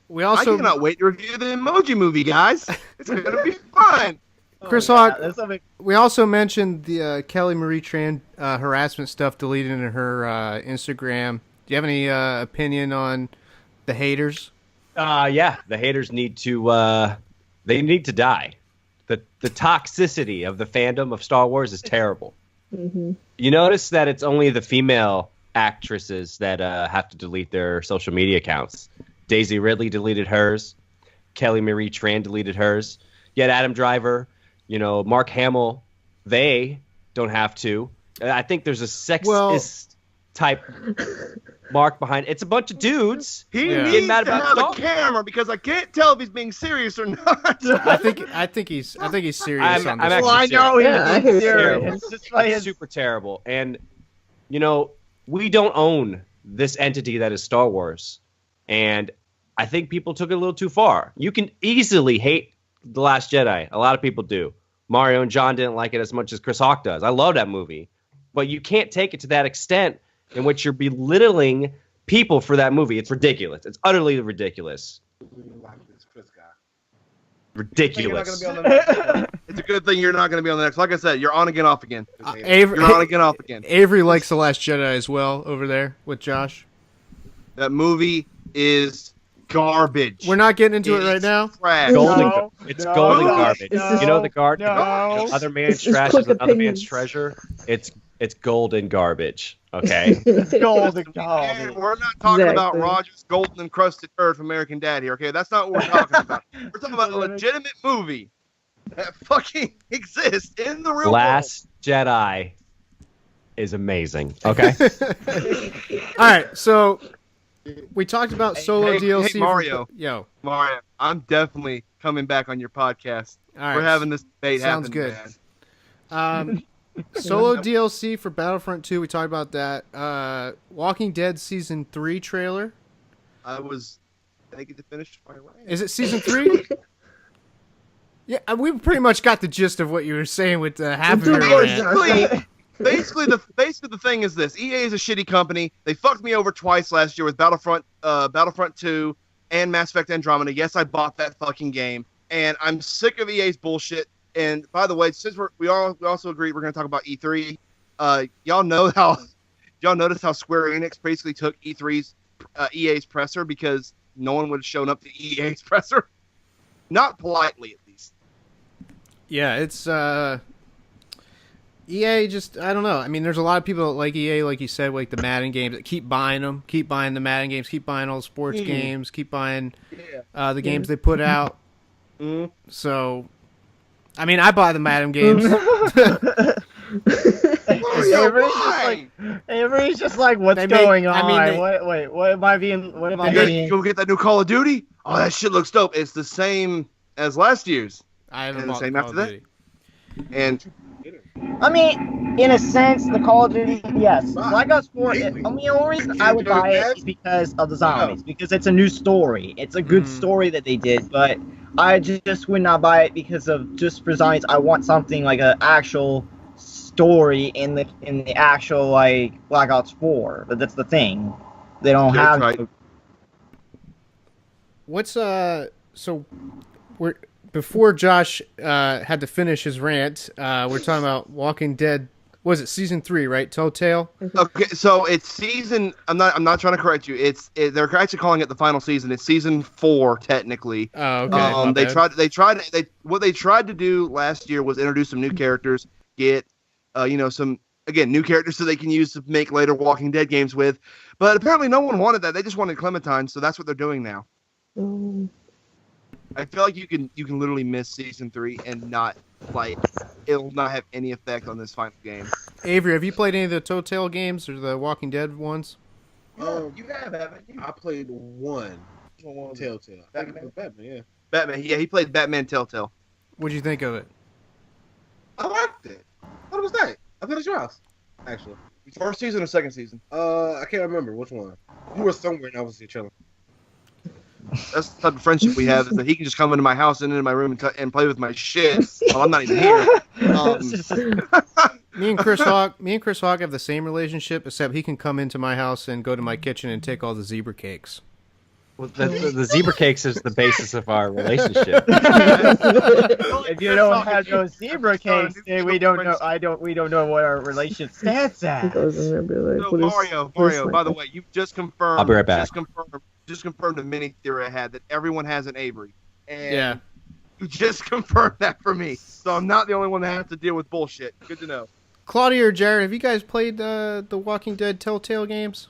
We I also cannot wait to review the Emoji Movie, guys. It's gonna be fun. Chris Oh, yeah, Hawk, that's something- we also mentioned the Kelly Marie Tran harassment stuff deleted in her Instagram. Do you have any opinion on the haters? Yeah, the haters need to they need to die. the toxicity of the fandom of Star Wars is terrible. Mm-hmm. You notice that it's only the female actresses that have to delete their social media accounts. Daisy Ridley deleted hers. Kelly Marie Tran deleted hers. Yet Adam Driver, Mark Hamill, they don't have to. I think there's a sexist type mark behind it. It's a bunch of dudes. He getting needs mad to about have Star a camera because I can't tell if he's being serious or not. I think he's serious on this. I'm Well, I actually know Yeah, I he's hear serious. you. It's just like It's super terrible. And, we don't own this entity that is Star Wars. And I think people took it a little too far. You can easily hate The Last Jedi. A lot of people do. Mario and John didn't like it as much as Chris Hawk does. I love that movie. But you can't take it to that extent in which you're belittling people for that movie. It's ridiculous. It's utterly ridiculous. Ridiculous. It's a good thing you're not going to be on the next. Like I said, you're on again, off again. Avery, You're on again, off again. Avery likes The Last Jedi as well over there with Josh. That movie is garbage. We're not getting into it right It's now. trash. It's golden garbage. no, You know the the no. other man's It's trash quick is another man's opinions. treasure. It's golden garbage. Okay. golden And garbage. we're not talking about Exactly. Roger's golden encrusted turd from American Dad here, okay? That's not what we're talking about. We're talking about a legitimate movie that fucking exists in the real Last Jedi is amazing. Okay. All right, so we talked about solo hey, DLC. hey, Mario. Yo, world. Mario, I'm definitely coming back on your podcast. all right. We're having this debate Sounds happen, good. man. Solo DLC for Battlefront 2. We talked about that. Walking Dead Season 3 trailer. I didn't get to finish my way. Is it Season 3? Yeah, we pretty much got the gist of what you were saying with half of your rant. Basically, the thing is this: EA is a shitty company. They fucked me over twice last year with Battlefront 2, and Mass Effect Andromeda. Yes, I bought that fucking game, and I'm sick of EA's bullshit. And by the way, since we also agreed we're going to talk about E3, y'all notice how Square Enix basically took EA's presser because no one would have shown up to EA's presser, not politely at least. Yeah, it's EA. Just I don't know. I mean, there's a lot of people that like EA, like you said, like the Madden games that keep buying them, keep buying the Madden games, keep buying all the sports games, keep buying the games they put out. So, I mean, I buy the Madden games. Avery's just like, what's They make- going I on? mean, What am I being? What am I Hey, being? go get that new Call of Duty. Oh, that shit looks dope. It's the same as last year's, I haven't And the bought same Call after of that? Duty. and I mean, in a sense, the Call of Duty, yes. Black Ops 4, I mean, the only reason I would buy it is because of the zombies, because it's a new story. It's a good story that they did, but I just would not buy it because of just for zombies. I want something like an actual story in the actual, like, Black Ops 4. But that's the thing. They don't Yeah, have... right. What's so we're before Josh had to finish his rant. We're talking about Walking Dead. Was it Season 3, right? Telltale. Okay, so it's season. I'm not trying to correct you. They're actually calling it the final season. It's season 4 technically. Oh, okay. my They bad. what they tried to do last year was introduce some new characters, get some new characters so they can use to make later Walking Dead games with. But apparently no one wanted that. They just wanted Clementine, so that's what they're doing now. I feel like you can literally miss season 3 and not it'll not have any effect on this final game. Avery, have you played any of the Telltale games or the Walking Dead ones? You have, haven't you? I played one. Telltale. Batman, yeah. Batman. Yeah, he played Batman Telltale. What'd you think of it? I liked it. What was that? I finished your house, actually. First season or second season? I can't remember which one. You were somewhere and I was chilling. That's the type of friendship we have, is that he can just come into my house and into my room and play with my shit while I'm not even here. Me and Chris Hawk have the same relationship, except he can come into my house and go to my kitchen and take all the zebra cakes. Well, the zebra cakes is the basis of our relationship. If you don't have those zebra cakes, then we don't know. We don't know what our relationship stands at. Goes in there and be like, So what is Mario, this by the like? way, you just confirmed. I'll be right back. Just confirmed a mini theory I had that everyone has an Avery. And Yeah. You just confirmed that for me, so I'm not the only one that has to deal with bullshit. Good to know. Claudia or Jared, have you guys played the Walking Dead Telltale games?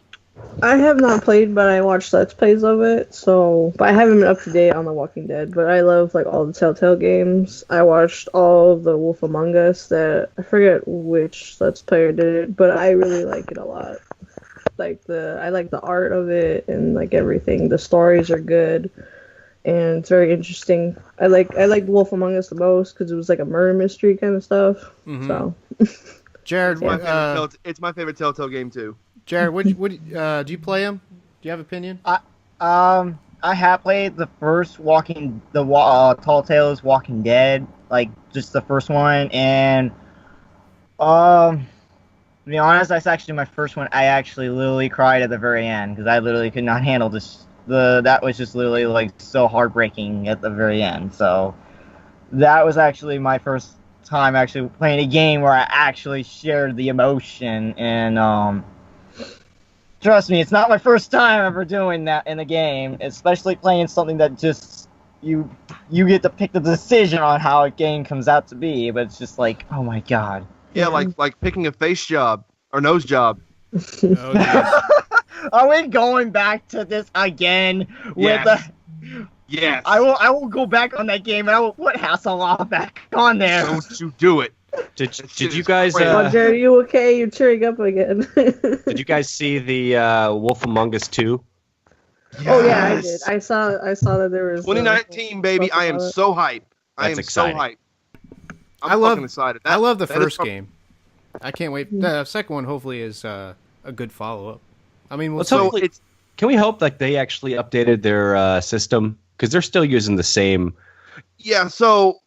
I have not played, but I watched Let's Plays of it, but I haven't been up to date on The Walking Dead, but I love like all the Telltale games. I watched all of the Wolf Among Us I forget which Let's Player did it, but I really like it a lot. I like the art of it and like everything. The stories are good and it's very interesting. I like Wolf Among Us the most because it was like a murder mystery kind of stuff. Mm-hmm. So Jared, it's my favorite Telltale game too. Jared, what do you play them? Do you have opinion? I have played the first Telltale's Walking Dead, like just the first one, and to be honest, that's actually my first one. I actually literally cried at the very end because I literally could not handle this. That was just literally like so heartbreaking at the very end. So that was actually my first time actually playing a game where I actually shared the emotion and trust me, it's not my first time ever doing that in a game, especially playing something that just you get to pick the decision on how a game comes out to be, but it's just like, oh my god. Yeah, like picking a face job or nose job. Oh, are we going back to this again? Yes. I will go back on that game and I will put Hasselhoff back on there. Don't you do it. Did you guys? Jared, are you okay? You're cheering up again. Did you guys see the Wolf Among Us 2? Yes. Oh yeah, I did. I saw that there was 2019, baby. I am so hyped. I am exciting. so hyped. I love excited. I love the first game. I can't wait. The second one hopefully is a good follow up. I mean, can we hope like they actually updated their system because they're still using the same. Yeah. So,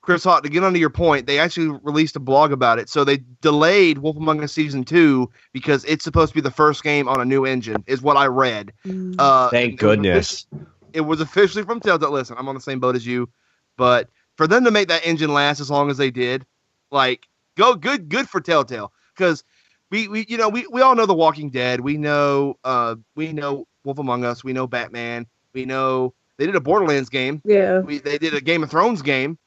Chris Hawk, to get onto your point, they actually released a blog about it. So they delayed Wolf Among Us Season 2 because it's supposed to be the first game on a new engine, is what I read. Thank goodness. It was officially from Telltale. Listen, I'm on the same boat as you, but for them to make that engine last as long as they did, like, good for Telltale. Because we all know The Walking Dead. We know Wolf Among Us. We know Batman. We know they did a Borderlands game. Yeah. They did a Game of Thrones game.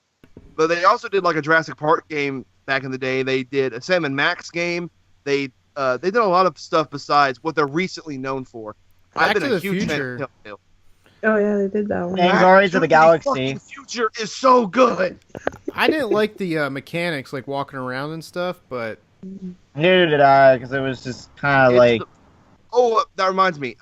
But they also did like a Jurassic Park game back in the day. They did a Sam and Max game. They did a lot of stuff besides what they're recently known for. I've been a huge fan of Telltale. Oh yeah, they did that one. And Guardians of the Galaxy. Future is so good. I didn't like the mechanics, like walking around and stuff, but Neither did I, because it was just kind of like. That reminds me.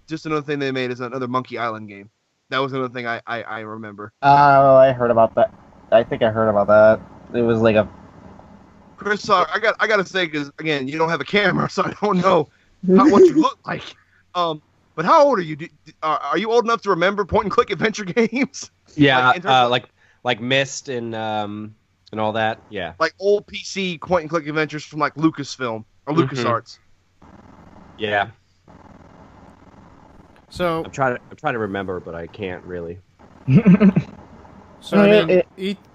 Just another thing they made is another Monkey Island game. That was another thing I remember. Oh, I heard about that. I think I heard about that. It was like a. Chris, I gotta say, because again, you don't have a camera, so I don't know what you look like. But how old are you? Are you old enough to remember point and click adventure games? Yeah, like Myst and all that. Yeah, like old PC point and click adventures from like Lucasfilm or LucasArts. Yeah. So I'm trying to remember, but I can't really. So I mean,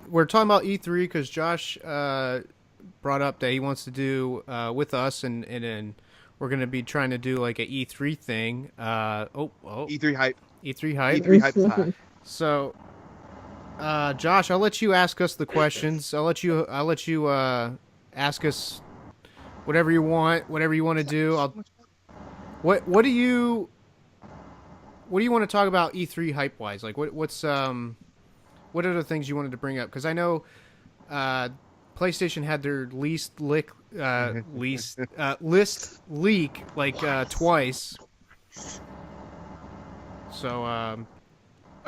we're talking about E3 because Josh brought up that he wants to do with us, and then we're gonna be trying to do like a E3 thing. E3 hype. E3 hype. E3 hype is high. So, Josh, I'll let you ask us the questions. I'll let you ask us whatever you want to do. What do you want to talk about E3 hype wise? Like what are the things you wanted to bring up? Because I know PlayStation had their list leak like twice. So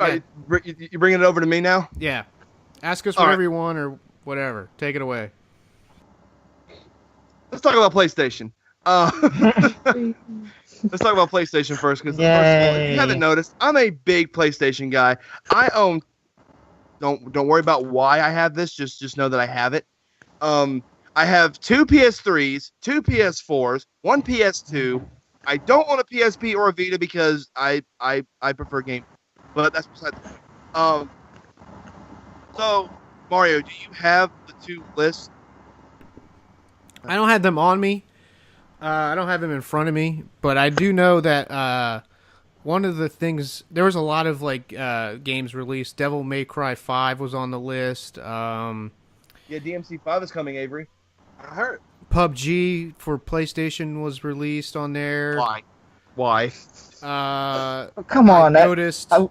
All right, you bringing it over to me now? Yeah, ask us whatever you want or whatever. Take it away. Let's talk about PlayStation. Let's talk about PlayStation first, because first of all, if you haven't noticed, I'm a big PlayStation guy. I own. Don't worry about why I have this. Just know that I have it. I have 2 PS3s, 2 PS4s, 1 PS2. I don't own a PSP or a Vita because I prefer games, but that's besides the point. So Mario, do you have the 2 lists? I don't have them on me. I don't have them in front of me, but I do know that one of the things, there was a lot of like games released. Devil May Cry 5 was on the list. Yeah, DMC5 is coming, Avery. I heard. PUBG for PlayStation was released on there. Why? Come on, I noticed You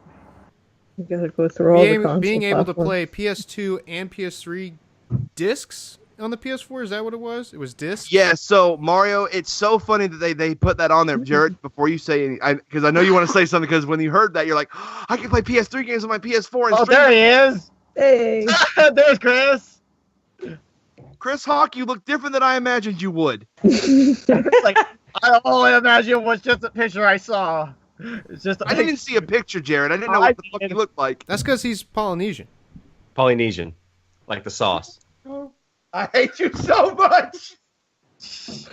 gotta go through all the console being able to platforms. play PS2 and PS3 discs on the PS4. Is that what it was? It was discs? Yeah, so Mario, it's so funny that they put that on there, Jared, before you say anything. Because I know you want to say something, because when you heard that, you're like, oh, I can play PS3 games on my PS4. And Oh, stream there he is. Hey, There's Chris. Chris Hawk, you look different than I imagined you would. It's like, I only imagine it was just a picture I saw. It's just. I didn't see a picture, Jared. I didn't know what the fuck you looked like. That's because he's Polynesian. Polynesian, like the sauce. I hate you so much. So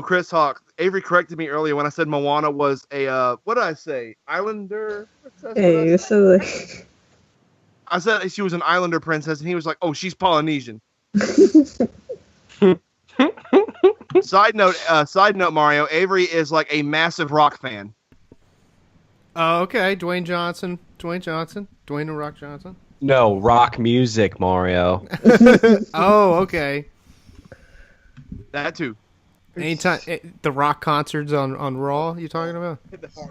Chris Hawk, Avery corrected me earlier when I said Moana was a, what did I say? Islander princess? hey, you're so like. I said she was an Islander princess, and he was like, oh, she's Polynesian. Side note, Mario, Avery is like a massive rock fan. Oh, okay. Dwayne the Rock Johnson. No, rock music, Mario. Oh, okay. That too. Anytime the rock concerts on Raw, you talking about?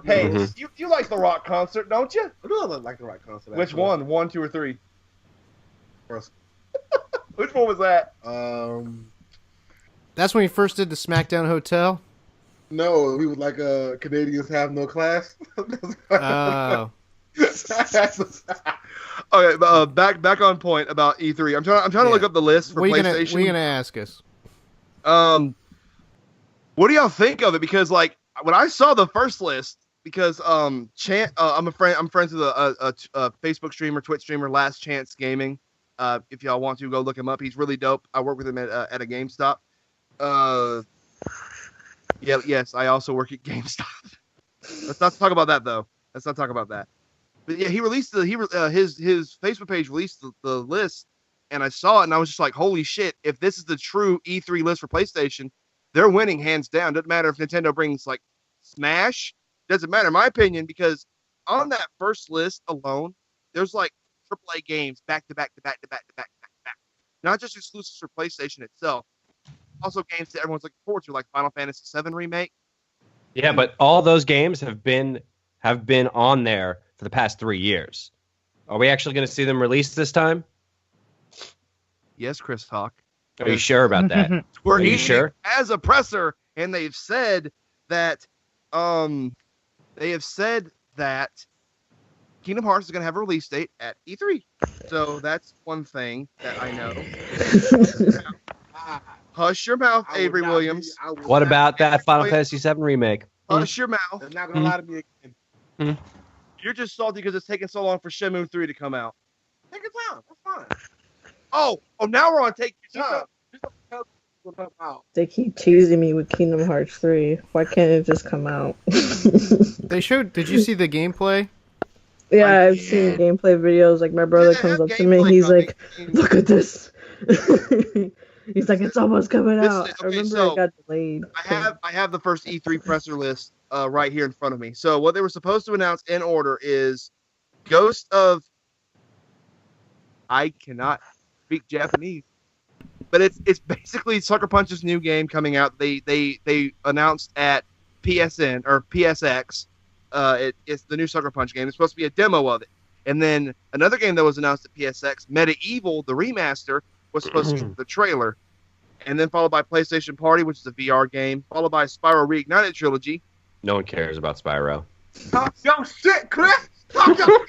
Hey, Mhm. you like the rock concert, don't you? I do like the right concert. Which actually. one? 1, 2, or 3? First. Which one was that? That's when he first did the SmackDown Hotel. No, we was like Canadians have no class. Oh. Okay, back on point about E3. I'm trying to look up the list for what are PlayStation. you gonna ask us? What do y'all think of it? Because like when I saw the first list, because I'm friends with a Facebook streamer, Twitch streamer, Last Chance Gaming. If y'all want to go look him up, he's really dope. I work with him at a GameStop. Yes, I also work at GameStop. Let's not talk about that though. Let's not talk about that. But yeah, he released his Facebook page released the list, and I saw it, and I was just like, holy shit! If this is the true E3 list for PlayStation, they're winning hands down. Doesn't matter if Nintendo brings like Smash. Doesn't matter, in my opinion, because on that first list alone, there's like AAA games back to back. Not just exclusives for PlayStation itself, also games that everyone's looking forward to, like Final Fantasy VII Remake. Yeah, but all those games have been on there for the past 3 years. Are we actually going to see them released this time? Yes, Chris Hawk. Are you sure about that? Are you sure? As a presser, and they've said that Kingdom Hearts is going to have a release date at E3. So that's one thing that I know. Hush your mouth, Avery Williams. What about that Final Fantasy VII Remake? Hush your mouth. They're not gonna lie to me again. You're just salty because it's taking so long for Shenmue 3 to come out. Take your time. That's fine. Oh, now we're on Take Your Time. They keep teasing me with Kingdom Hearts 3. Why can't it just come out? They showed. Did you see the gameplay? Yeah, I've seen gameplay videos. Like my brother comes up to me, and he's like, "Look at this." He's like, "It's almost coming out." I remember it got delayed. I have the first E3 presser list right here in front of me. So what they were supposed to announce in order is Ghost of. I cannot speak Japanese, but it's basically Sucker Punch's new game coming out. They announced at PSN or PSX. It's the new Sucker Punch game. It's supposed to be a demo of it, and then another game that was announced at PSX, Medieval, the remaster, was supposed to be the trailer, and then followed by PlayStation Party, which is a VR game, followed by Spyro Reignited Trilogy. No one cares about Spyro. Talk your shit, Chris. Talk your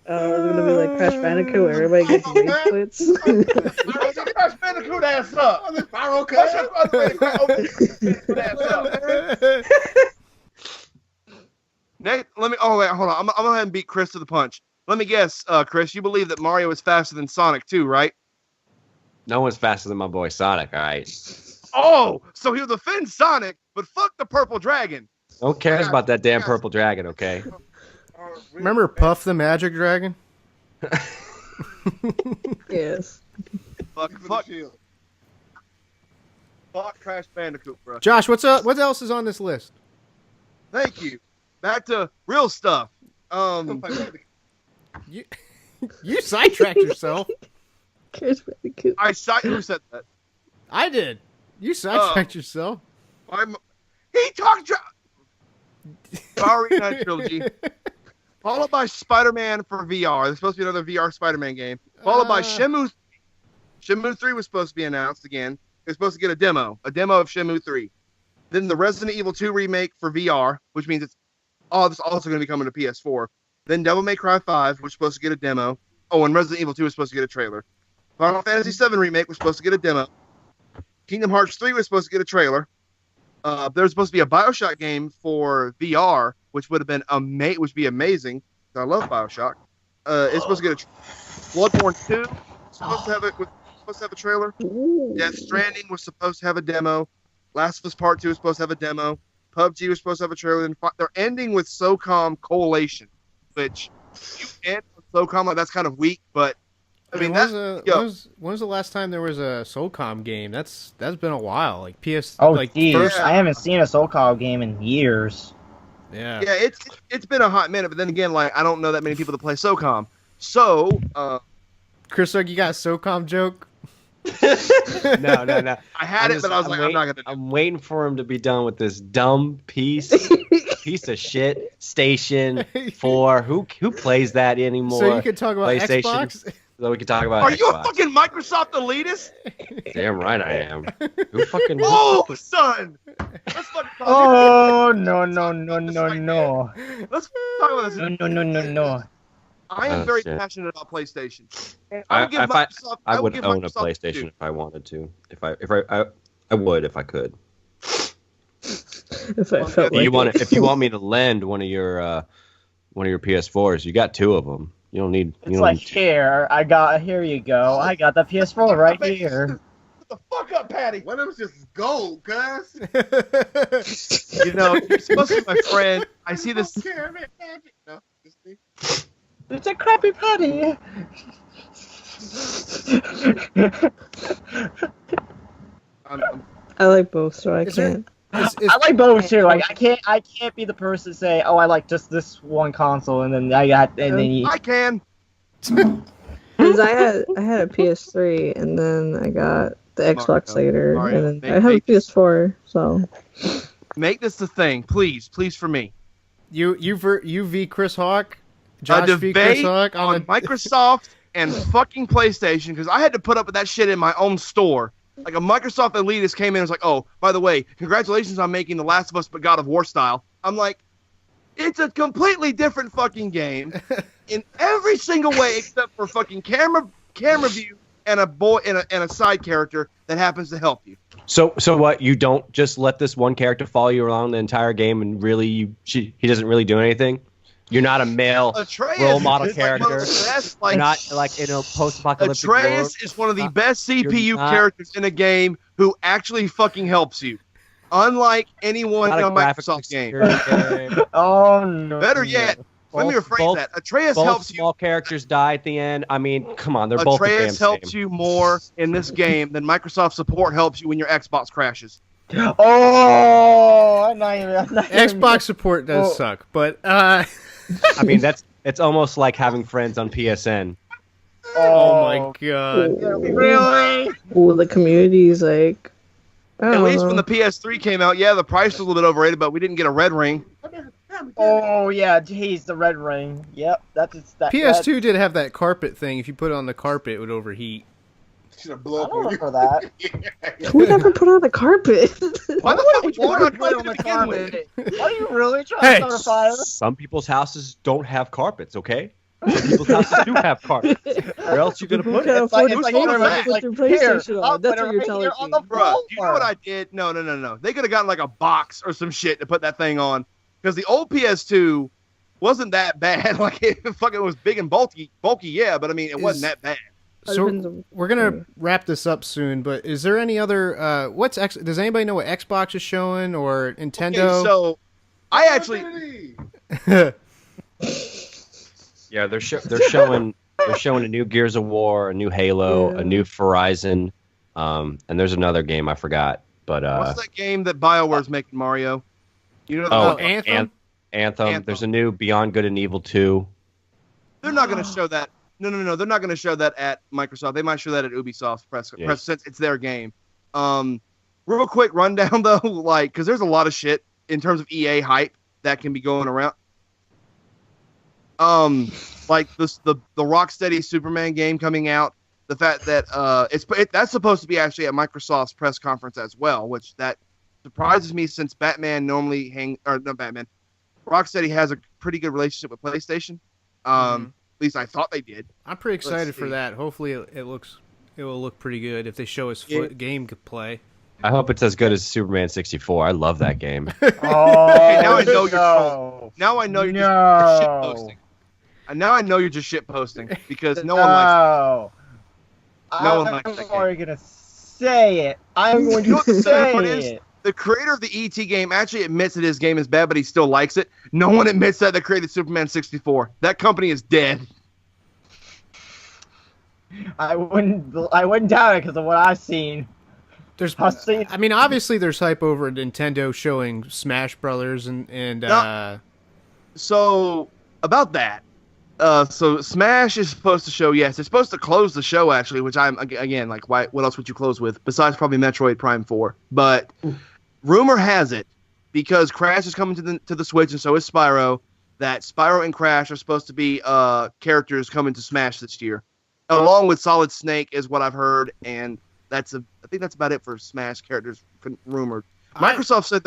It's gonna be like Crash Bandicoot, where everybody gets rage quits. Crash Bandicoot ass up. Spyro Next, hold on. I'm gonna go ahead and beat Chris to the punch. Let me guess, Chris, you believe that Mario is faster than Sonic too, right? No one's faster than my boy Sonic, all right? Oh, so he'll defend Sonic, but fuck the purple dragon. No one cares about that damn purple dragon, okay? Remember Puff the Magic Dragon? Yes. Fuck. Fuck Crash Bandicoot, bro. Josh, what's up? What else is on this list? Thank you. Back to real stuff. You you sidetracked yourself. Crash Bandicoot. Who said that? I did. You sidetracked yourself. He talked. Sorry, Night Trilogy. Followed by Spider-Man for VR. There's supposed to be another VR Spider-Man game. Followed by Shenmue. Shenmue 3 was supposed to be announced again. It was supposed to get a demo of Shenmue 3. Then the Resident Evil 2 remake for VR, which means it's also going to be coming to PS4. Then Devil May Cry 5 was supposed to get a demo. Oh, and Resident Evil 2 was supposed to get a trailer. Final Fantasy 7 remake was supposed to get a demo. Kingdom Hearts 3 was supposed to get a trailer. There was supposed to be a BioShock game for VR, which would be amazing. I love BioShock. It's supposed to get a Bloodborne 2 supposed to have a trailer. Ooh. Death Stranding was supposed to have a demo. Last of Us Part 2 was supposed to have a demo. PUBG was supposed to have a trailer. And they're ending with SOCOM Coalition, which you end with SOCOM, like, that's kind of weak, but I mean, when was the last time there was a SOCOM game? That's been a while. Like PS. Oh, like geez. I haven't seen a SoCal game in years. Yeah. Yeah, it's been a hot minute, but then again, like, I don't know that many people that play SOCOM. So, Chris, you got a SOCOM joke? No. I had it, but I was like, I'm not gonna. I'm waiting for him to be done with this dumb piece of shit. Station 4. Who plays that anymore? So you can talk about PlayStation. Xbox. So we can talk about. Are Xbox. you a fucking Microsoft elitist? Damn right I am. Who fucking? Oh, son! Let's fucking talk. Oh, no. Let's talk about this. No. I am Oh, very shit. passionate about PlayStation. And I would would give own a Microsoft PlayStation two. if I wanted to. I would if I could. If I felt like If you want me to lend one of your PS4s, you got 2 of them. You don't need. It's like, here you go. I got the PS4 right here. Shut the fuck up, Patty. One of them's just gold, cuz. You know, you're supposed to be my friend. I see this. No, just me. It's a crappy patty. I like both, so I Is there- can't. I like both too. Like I can't be the person to say, oh, I like just this one console, and then I can. Because I had a PS3 and then I got the Xbox later, Mario, and then I have a PS4. So Make this the thing, please for me. You v Chris Hawk. Josh A v Chris debate Hawk on Microsoft and fucking PlayStation, because I had to put up with that shit in my own store. Like, a Microsoft elitist came in and was like, oh, by the way, congratulations on making The Last of Us but God of War style. I'm like, it's a completely different fucking game in every single way except for fucking camera view and a side character that happens to help you. So what? You don't just let this one character follow you around the entire game, and really, he doesn't really do anything. You're not a male Atreus role model is like one character. of the best, You're not like in a post-apocalyptic world. Atreus is one of the best CPU not- characters in a game who actually fucking helps you. Unlike anyone Not in a a graphic Microsoft game. game. Oh no. Better yet, let me rephrase that. Atreus Both helps you. small characters die at the end. I mean, come on, they're both the damn Atreus helps same. you more in this game than Microsoft support helps you when your Xbox crashes. Oh, I'm not even. Xbox support does suck, but I mean, it's almost like having friends on PSN. oh my god. Really? ooh, the community is like. I At don't least know. when the PS3 came out, yeah, the price was a little bit overrated, but we didn't get a red ring. Oh yeah, geez, the red ring. Yep, that's that. PS2 did have that carpet thing. If you put it on the carpet, it would overheat. Should have I blown up don't on you. remember that. Who never put on the carpet? Why the fuck would you Why put would on you put it carpet on to the begin with? carpet? Are you really trying Hey. to start a fire? Some people's houses don't have carpets, okay? Some people's houses do have carpets. Where else you gonna Who put can it? afford it's to like put put their it like, PlayStation here, on? I'll That's put what it you're telling right here on the me. Bruh, do you know what I did? No. They could have gotten like a box or some shit to put that thing on. Because the old PS2 wasn't that bad. Like, it fucking was big and bulky, yeah, but I mean, it wasn't that bad. So we're gonna wrap this up soon, but is there any other? Does anybody know what Xbox is showing or Nintendo? Okay, so I actually. Yeah, they're showing a new Gears of War, a new Halo, Yeah. a new Horizon, and there's another game I forgot. But What's that game that BioWare's making, Mario? You know, Oh, Anthem? Anthem. There's a new Beyond Good and Evil 2. they're not going to show that. No. They're not going to show that at Microsoft. They might show that at Ubisoft's press since it's their game. Real quick rundown though, like, because there's a lot of shit in terms of EA hype that can be going around. Like the Rocksteady Superman game coming out. The fact that that's supposed to be actually at Microsoft's press conference as well, which that surprises me since Batman normally Rocksteady has a pretty good relationship with PlayStation. At least I thought they did. I'm pretty excited for that. Hopefully it will look pretty good if they show us game play. I hope it's as good as Superman 64. I love that game. Oh, Okay, now I know you're trolling. Now I know you're just shit posting. And now I know you're just shit posting because no one likes it. No one likes that game. I'm already gonna say it. I'm going You know to what the sad part say is? it. The creator of the ET game actually admits that his game is bad, but he still likes it. No one admits that they created Superman 64. That company is dead. I wouldn't doubt it because of what I've seen. I mean, obviously there's hype over Nintendo showing Smash Brothers and So about that, so Smash is supposed to show. Yes, it's supposed to close the show actually, which I'm again like, why? What else would you close with besides probably Metroid Prime 4? But rumor has it, because Crash is coming to the Switch and so is Spyro, that Spyro and Crash are supposed to be characters coming to Smash this year, along with Solid Snake is what I've heard, and I think that's about it for Smash characters rumored. Microsoft said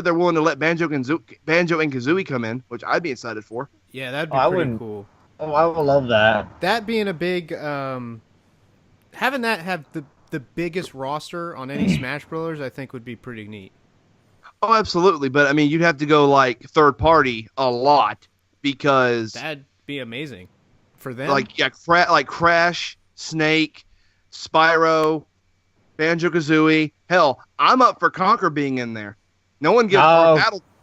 they're willing to let Banjo and Kazooie come in, which I'd be excited for. Yeah, that'd be pretty cool. Oh, I would love that. That being a big having that have the biggest roster on any Smash Brothers, I think would be pretty neat. Oh, absolutely, but I mean, you'd have to go like third party a lot because that'd be amazing for them. Like Crash, Snake, Spyro, Banjo-Kazooie. Hell, I'm up for Conker being in there. No one gives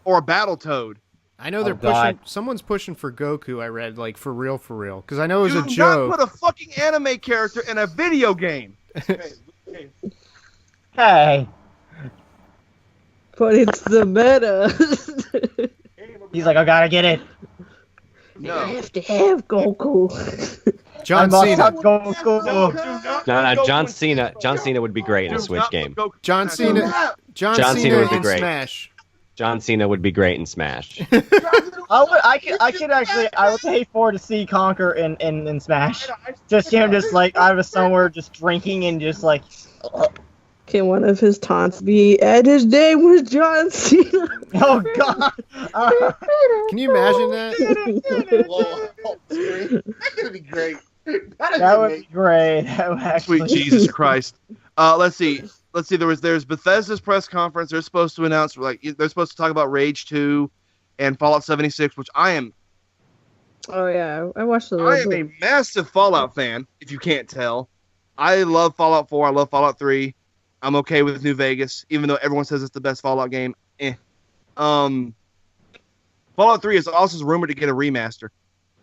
or a Battletoad. I know they're pushing. Someone's pushing for Goku. I read for real, because I know it was a joke. Not put a fucking anime character in a video game. Hey, But it's the meta. he's like, I gotta get it. No. You have to have Goku. John I Cena. must have Goku. No, John Cena would be great in a Switch game. John Cena would be in great. Smash. John Cena would be great in Smash. I could actually, I would pay for to see Conker in Smash. Just him, just like I was somewhere, just drinking and just like. Can one of his taunts be "At his day was John Cena"? Oh God! Can you imagine that? That's gonna be great. That would be great. That would actually... Sweet Jesus Christ. Let's see. There's Bethesda's press conference. They're supposed to announce they're supposed to talk about Rage 2 and Fallout 76, which I am. Oh yeah, I watched the. I am a massive Fallout fan. If you can't tell, I love Fallout 4. I love Fallout 3. I'm okay with New Vegas, even though everyone says it's the best Fallout game. Fallout 3 is also rumored to get a remaster,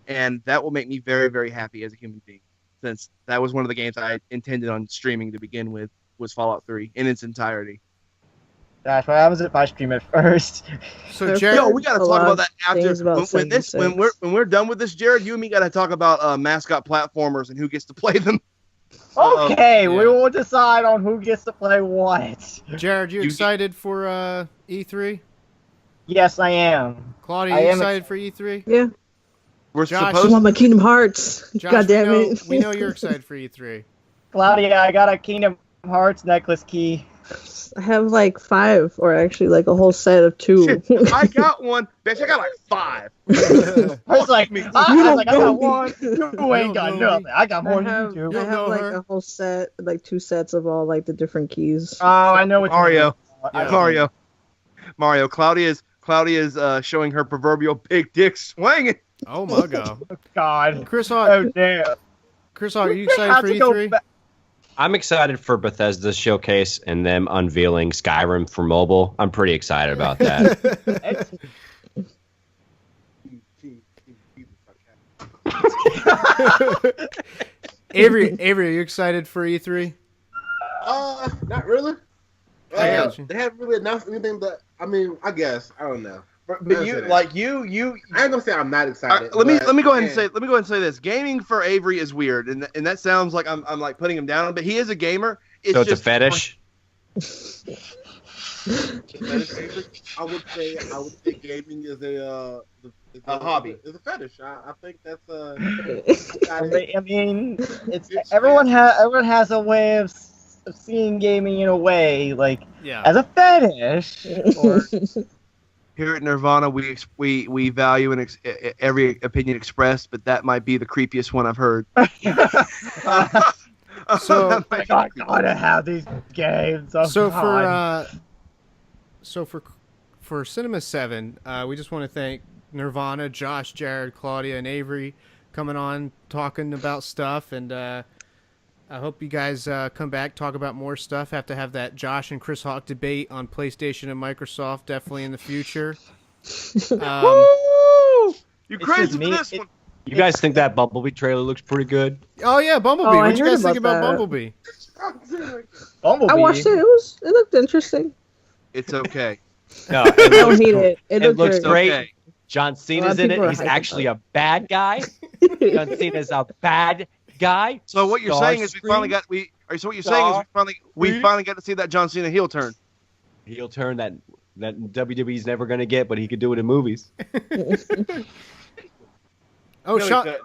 and that will make me very, very happy as a human being, since that was one of the games I intended on streaming to begin with, was Fallout 3 in its entirety. Gosh, what happens if I stream it first? So Jared, Yo, we gotta talk about that after about when we're done with this, Jared. You and me gotta talk about mascot platformers and who gets to play them. Okay, we will decide on who gets to play what. Jared, you excited for E3? Yes, I am. Claudia, I you am excited for E3? Yeah. We're Josh, I want my Kingdom Hearts. Josh, God damn it. we know you're excited for E3. Claudia, I got a Kingdom Hearts necklace key. I have 5, or actually a whole set of 2. I got one, bitch. I got 5. I was like, I got one. You ain't got know nothing. I got more I than have, you do. I have a whole set, 2 sets of all the different keys. Oh, I know what Mario. Yeah. Mario. Claudia's showing her proverbial big dick swinging. Oh my god. God. Chris Hawk, Oh damn. are you excited for E3? I'm excited for Bethesda's showcase and them unveiling Skyrim for mobile. I'm pretty excited about that. Avery, are you excited for E3? Not really. I got you. They haven't really announced anything that. I mean, I guess I don't know. But That's you it. like I ain't gonna say I'm not excited. let me but, go ahead and man, say this. Gaming for Avery is weird, and that sounds like I'm like putting him down, but he is a gamer. So it's a fetish. I would say gaming is a hobby. It's a fetish. I think that's I mean, it's everyone has a way of seeing gaming in a way, like Yeah. as a fetish. Or, Here at Nerdvana, we value every opinion expressed, but that might be the creepiest one I've heard. So I gotta have these games. Oh, So God. for Cinema 7, we just want to thank Nerdvana, Josh, Jared, Claudia, and Avery coming on talking about stuff, and I hope you guys come back, talk about more stuff. Have to have that Josh and Chris Hawk debate on PlayStation and Microsoft definitely in the future. Woo! You It's crazy just for me. this one? You guys think that Bumblebee trailer looks pretty good? Oh yeah, Bumblebee. Oh, I What you heard guys think about about that. Bumblebee? Bumblebee. I watched it. It looked interesting. It's okay. No, I don't hate it. It It looked looks great. great. Okay. John A lot Cena's of in people it. are He's hyped actually about a bad guy. John Cena's a bad guy. So what you're saying is we finally got we finally got to see that John Cena heel turn. He'll turn that WWE's never gonna get, but he could do it in movies. Oh, No, he Shawn couldn't.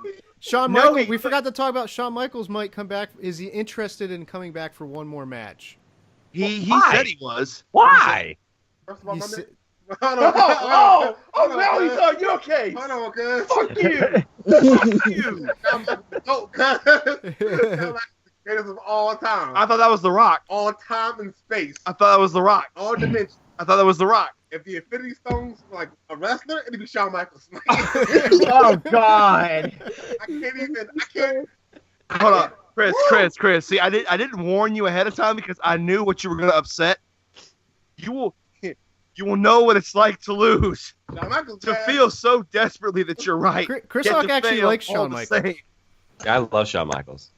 No, Michaels. he We couldn't. forgot to talk about Shawn Michaels might come back. Is he interested in coming back for one more match? He Why? said he was. Why? First of all, He my sa- man- Hold on, now he's on your case. Hold on, cuz. Fuck you. Fuck you. Oh, cuz. Sound like the greatest of all time. I thought that was The Rock. All time and space. I thought that was The Rock. All dimensions. I thought that was The Rock. If the Infinity Stones were like a wrestler, it'd be Shawn Michaels. Oh God. I can't. Hold on, Chris. See, I didn't warn you ahead of time because I knew what you were gonna upset. You will know what it's like to lose, Shawn Michaels to bad. feel so desperately that you're right. Chris yet Hawk to actually fail likes all Shawn the Michaels. same. I love Shawn Michaels.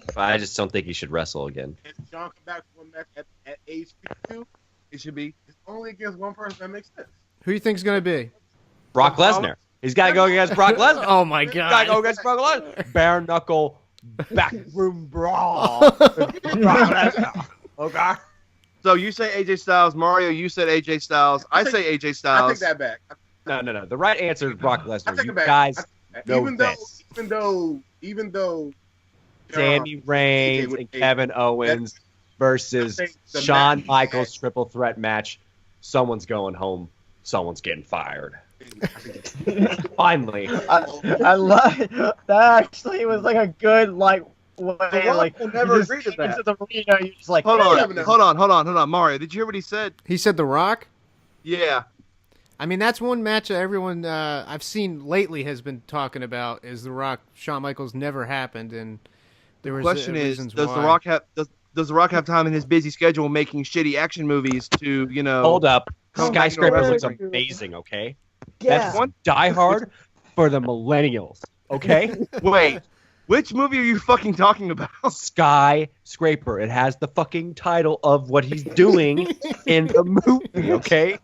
But I just don't think he should wrestle again. If Shawn come back for one match at age 52, It should be. it's only against one person that makes sense. Who do you think's gonna be? Brock Lesnar. He's got to go against Brock Lesnar. Oh my He's got to go god! against Brock Lesnar. Bare knuckle backroom brawl. Brock Lesnar. Okay. So you say AJ Styles, Mario. You said AJ Styles. I say AJ I Styles. take that back. No. The right answer is Brock I Lesnar. take You it back. guys know even this. though, Sammy Reigns and Kevin Owens versus I think the Shawn match- Michaels triple threat match. Someone's going home. Someone's getting fired. Finally. I love that. Actually, was like a good way. Rock Like will never you just agree to get that. into the arena, you're just like, Hold Yeah, on, but- hold on, Mario. Did you hear what he said? He said The Rock. Yeah. I mean, that's one match that everyone I've seen lately has been talking about. Is The Rock Shawn Michaels never happened, and there was Question is, reasons does why. The Rock have does The Rock have time in his busy schedule making shitty action movies to Hold up. Come Skyscraper back to looks wrestling. amazing, okay? Yeah. That's one Die Hard for the millennials, okay? Wait, which movie are you fucking talking about? Skyscraper. It has the fucking title of what he's doing in the movie, okay?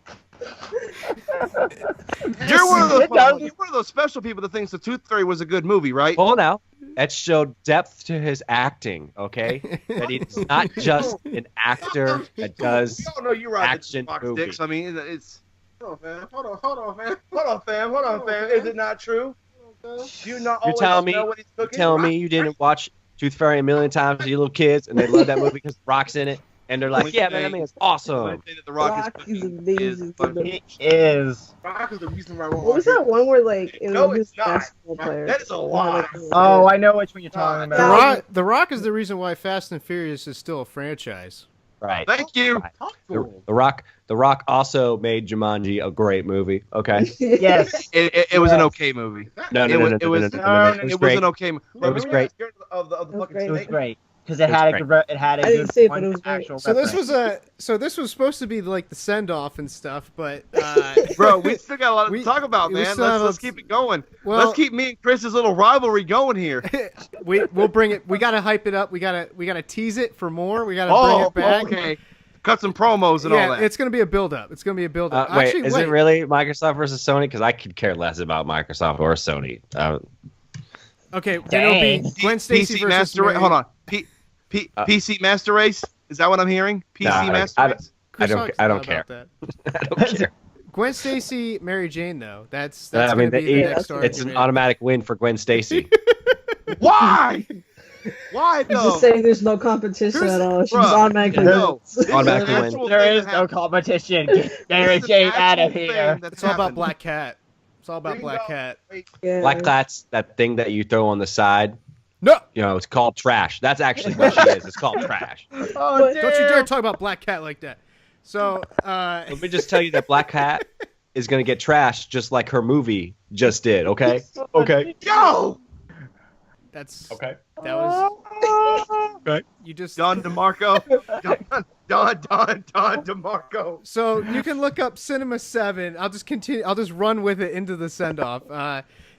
You're one It does. you're one of those special people that thinks The Tooth Fairy was a good movie, right? Hold on now. That showed depth to his acting, okay? That he's not just an actor that does. Oh no, you're right. action Box movie. dicks. I mean, it's Hold on, fam. hold on, fam. Is it not true? Do you not You're always telling me- know what he's cooking? Telling me you didn't watch Tooth Fairy a million times with your little kids and they love that movie because Rock's in it and they're like, yeah, man, that man's I awesome. say that The Rock Rock is is cooking amazing. He is. Rock is the reason why What was that one where like it No, was it's this not. basketball player? That is a lie. Oh, I know which one you're talking The about. Rock is the reason why Fast and Furious is still a franchise. Right. Thank you. The Rock also made Jumanji a great movie, okay? Yes. It was an okay movie. No, It was it it was great. an okay movie. It was great. Of the It was fucking great. It was snake. great because it It was had great. it had a I didn't good see it, but one it was great. actual So this reference. was supposed to be like the send off and stuff, but Bro, we still got a lot We- to talk about, we man. still have Let's a- keep it going. well, Let's keep me and Chris's little rivalry going here. we'll bring it. We gotta hype it up. We gotta tease it for more. We gotta Oh, bring it back. okay. cut some promos and all that. It's going to be a build-up. It's going to be a build-up. Wait, is it really Microsoft versus Sony? Because I could care less about Microsoft or Sony. Okay, then it'll be Gwen Stacy PC versus Master Mary. Race. Hold on. PC Master Race? Is that what I'm hearing? PC Master Race? Chris I Hawk's don't not care. about I don't care. Gwen Stacy, Mary Jane, though. That's I going mean, to be the next it's an argument. automatic win for Gwen Stacy. Why? Why He's though? just saying there's no competition at all. She's Bruh, automatically no. This is Automatically an win. actual There thing is that no happened. competition. Get Mary This is Jane an out of actual here. thing that's It's all about happened. Black Cat. It's all about Black Cat. Yeah. Black Cat's that thing that you throw on the side. No! You know, it's called trash. That's actually what she is. It's called trash. Oh, But- damn. Don't you dare talk about Black Cat like that. So, Let me just tell you that Black Cat is going to get trashed just like her movie just did, okay? Okay. Yo! that's... Okay. That was... Okay. You just... Don DeMarco. Don DeMarco. So you can look up Cinema 7. I'll just continue. I'll just run with it into the send off.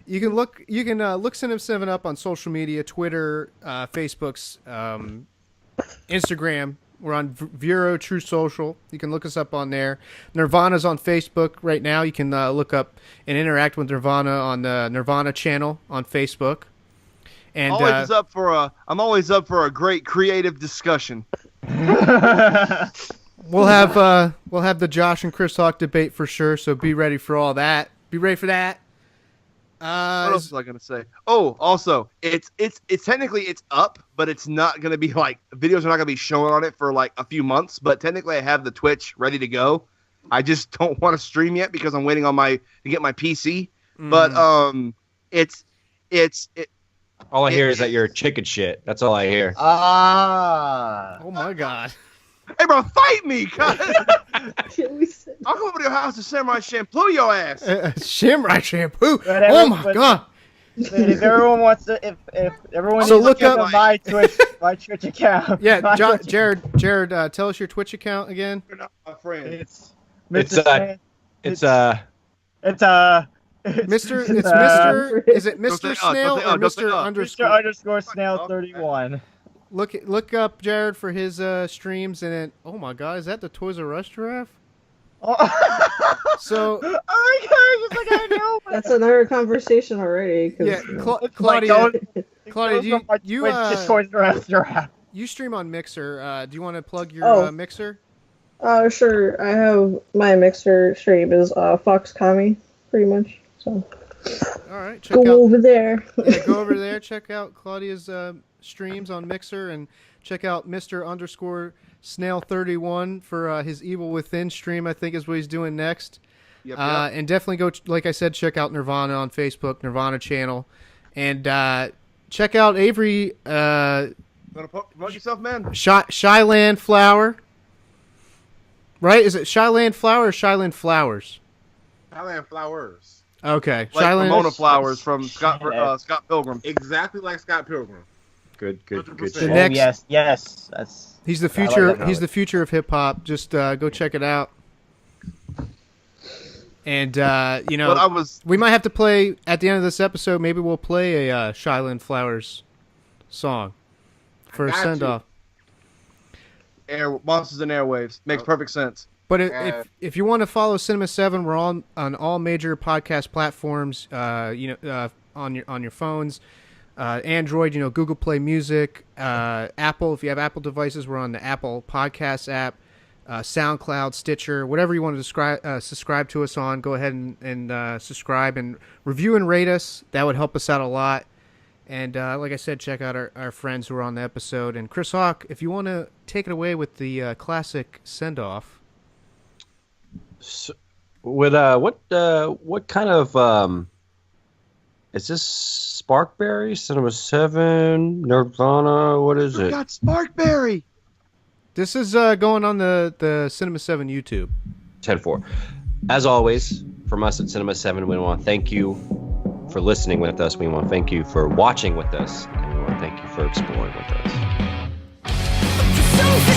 You can look Cinema 7 up on social media: Twitter, Facebook's, Instagram. We're on Vero True Social. You can look us up on there. Nerdvana's on Facebook right now. You can look up and interact with Nerdvana on the Nerdvana Channel on Facebook. And I'm always up for a great creative discussion. we'll have the Josh and Chris Hawk debate for sure. So be ready for all that. Be ready for that. What else was I gonna say? Oh, also, it's technically it's up, but it's not gonna be like videos are not gonna be showing on it for like a few months. But technically, I have the Twitch ready to go. I just don't want to stream yet because I'm waiting on to get my PC. But it's All I hear is that you're chicken shit. That's all I hear. Oh my God. Hey, bro, fight me, cuz. We said- I'll come over to your house to samurai shampoo your ass. Samurai shampoo. But Oh my but- God. But if everyone wants to, if everyone So needs look to check up- out my Twitch account. Yeah, my Twitch Jared, tell us your Twitch account again. You're not my friend. It's It's, Mr. Smith. It's Mr. It's, It's uh, Mr. Is it Don't say Mr. Snail don't say or don't say Mr. Mr. Underscore? underscore snail 31. Look up Jared for his streams and then. Oh my God, is that the Toys R Us giraffe? Oh, So oh my god, it's like I know. That's another conversation already. 'cause, yeah, you know. Claudia, It Claudia, goes from my you Twitch to Toys R Us giraffe. you stream on Mixer. Do you want to plug your Oh. Mixer? Sure. I have my Mixer stream is Fox Kami, pretty much. So All right, check go out. over there. Yeah, go over there. Check out Claudia's streams on Mixer and check out Mr. Underscore Snail 31 for his Evil Within stream. I think is what he's doing next. Yep, And definitely go, like I said, check out Nerdvana on Facebook, Nerdvana Channel, and check out Avery Gonna promote yourself, man. Shyland Flower. Right? Is it Shyland Flower or Shyland Flowers? Thailand Flowers. Okay, Like Shyland. Ramona Flowers from Scott Pilgrim. Exactly like Scott Pilgrim. good 100%. The Oh, next- yes. That's He's the I like future. that He's the future of hip hop. Just go check it out. And But I know, was we might have to play at the end of this episode. Maybe we'll play a Shyland Flowers song for a got send off. Monsters and Airwaves. Makes perfect sense. But Yeah. if you want to follow Cinema 7, we're on all major podcast platforms. On your phones, Android, Google Play Music, Apple. If you have Apple devices, we're on the Apple Podcasts app, SoundCloud, Stitcher, whatever you want to subscribe to us on. Go ahead and subscribe and review and rate us. That would help us out a lot. And like I said, check out our friends who are on the episode. And Chris Hawk, if you want to take it away with the classic send off. So, with what kind of is this Sparkberry, Cinema 7, Nerdvana? What is I it? got Sparkberry. This is going on the Cinema 7 YouTube. 10-4. As always, from us at Cinema 7, we want to thank you for listening with us. We want to thank you for watching with us, and we want to thank you for exploring with us. So